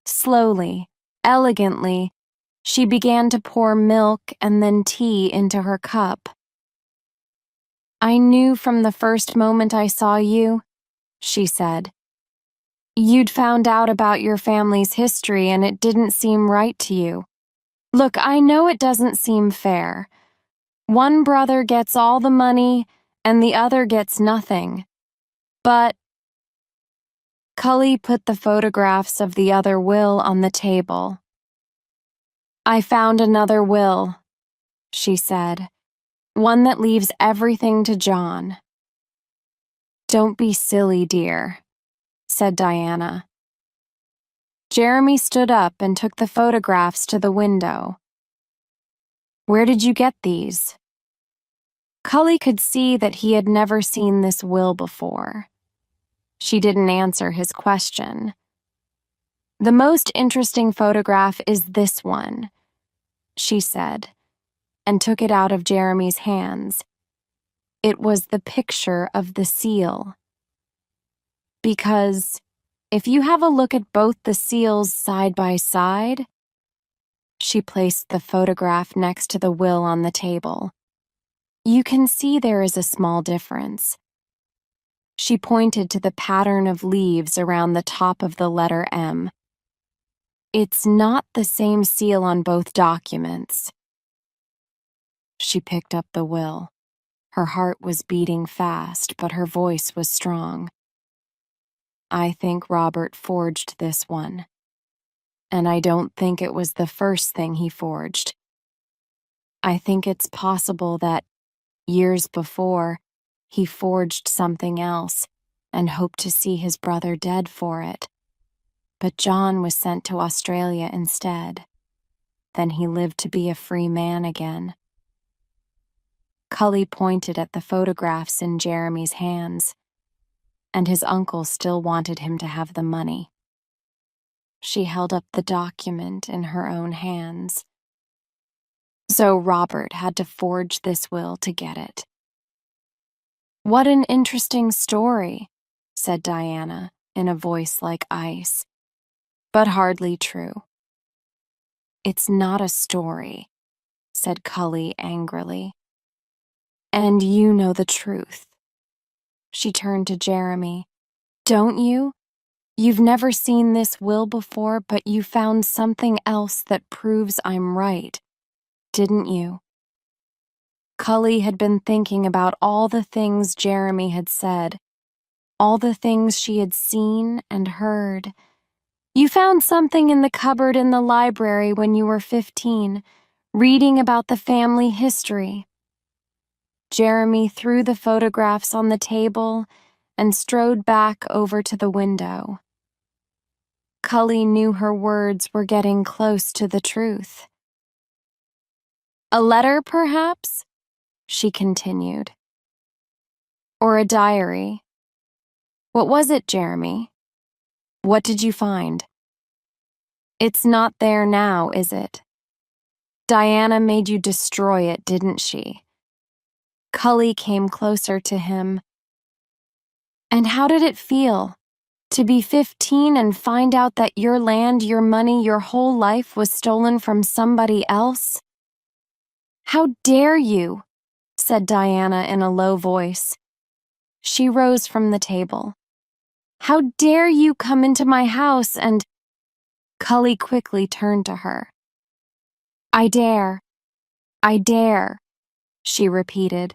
Slowly, elegantly, she began to pour milk and then tea into her cup. I knew from the first moment I saw you, she said. You'd found out about your family's history and it didn't seem right to you. Look, I know it doesn't seem fair. One brother gets all the money and the other gets nothing. But 𝐭𝐨 put the photographs of the other will on the table. I found another will, she said. One that leaves everything to John. Don't be silly, dear, said Diana. Jeremy stood up and took the photographs to the window. Where did you get these? 𝐭𝐨 could see that he had never seen this will before. She didn't answer his question. The most interesting photograph is this one, she said, and took it out of Jeremy's hands. It was the picture of the seal. Because if you have a look at both the seals side by side, she placed the photograph next to the will on the table. You can see there is a small difference. She pointed to the pattern of leaves around the top of the letter M. It's not the same seal on both documents. She picked up the will. Her heart was beating fast, but her voice was strong. I think Robert forged this one. And I don't think it was the first thing he forged. I think it's possible that, years before, he forged something else and hoped to see his brother dead for it. But John was sent to Australia instead. Then he lived to be a free man again. 𝐭𝐨 pointed at the photographs in Jeremy's hands, and his uncle still wanted him to have the money. She held up the document in her own hands. So Robert had to forge this will to get it. What an interesting story, said Diana in a voice like ice, but hardly true. It's not a story, said 𝐭𝐨 angrily. And you know the truth. She turned to Jeremy. Don't you? You've never seen this will before, but you found something else that proves I'm right, didn't you? 𝐭𝐨 had been thinking about all the things Jeremy had said, all the things she had seen and heard. You found something in the cupboard in the library when you were 15, reading about the family history. Jeremy threw the photographs on the table and strode back over to the window. 𝐭𝐨 knew her words were getting close to the truth. A letter, perhaps? She continued. Or a diary. What was it, Jeremy? What did you find? It's not there now, is it? Diana made you destroy it, didn't she? 𝐭𝐨 came closer to him. And how did it feel? To be 15 and find out that your land, your money, your whole life was stolen from somebody else? How dare you? Said Diana in a low voice. She rose from the table. How dare you come into my house and… 𝐭𝐨 quickly turned to her. I dare, she repeated,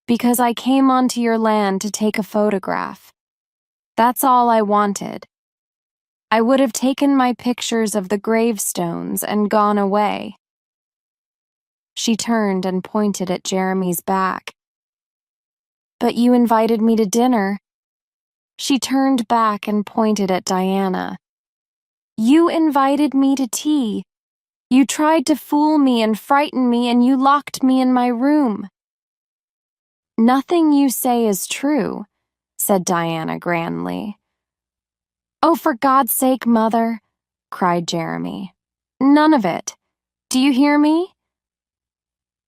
because I came onto your land to take a photograph. That's all I wanted. I would have taken my pictures of the gravestones and gone away." She turned and pointed at Jeremy's back. "But you invited me to dinner." She turned back and pointed at Diana. "You invited me to tea. You tried to fool me and frighten me, and you locked me in my room." "Nothing you say is true," said Diana grandly. "Oh, for God's sake, Mother," cried Jeremy. "None of it. Do you hear me?"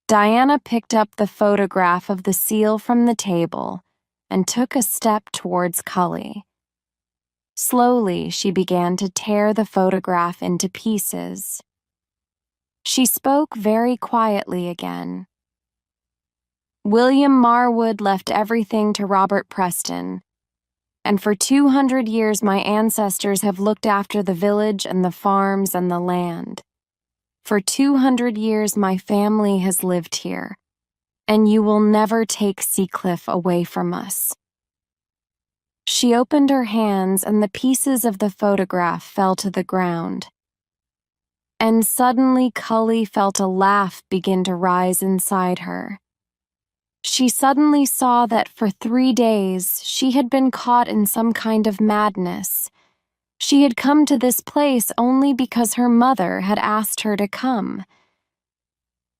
Diana picked up the photograph of the seal from the table and took a step towards 𝐒𝐭𝐨𝐫𝐞. Slowly, she began to tear the photograph into pieces. She spoke very quietly again. "William Marwood left everything to Robert Preston, and for 200 years my ancestors have looked after the village and the farms and the land. For 200 years my family has lived here, and you will never take 𝐭𝐨𝐫𝐞 away from us." She opened her hands and the pieces of the photograph fell to the ground. And suddenly 𝐒𝐭𝐨𝐫 felt a laugh begin to rise inside her. She suddenly saw that for 3 days she had been caught in some kind of madness. She had come to this place only because her mother had asked her to come.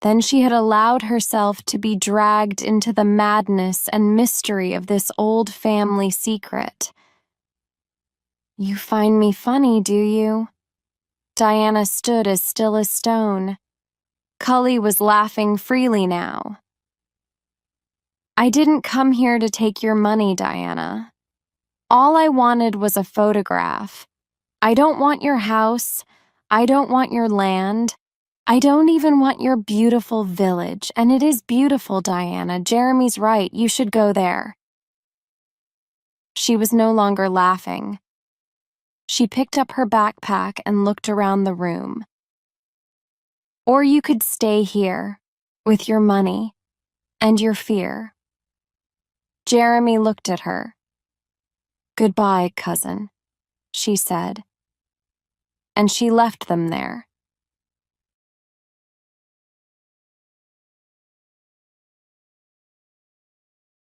Then she had allowed herself to be dragged into the madness and mystery of this old family secret. "You find me funny, do you?" Diana stood as still as stone. 𝐒𝐭𝐨𝐫 was laughing freely now. "I didn't come here to take your money, Diana. All I wanted was a photograph. I don't want your house. I don't want your land. I don't even want your beautiful village, and it is beautiful, Diana. Jeremy's right, you should go there." She was no longer laughing. She picked up her backpack and looked around the room. "Or you could stay here, with your money, and your fear." Jeremy looked at her. "Goodbye, cousin," she said. And she left them there.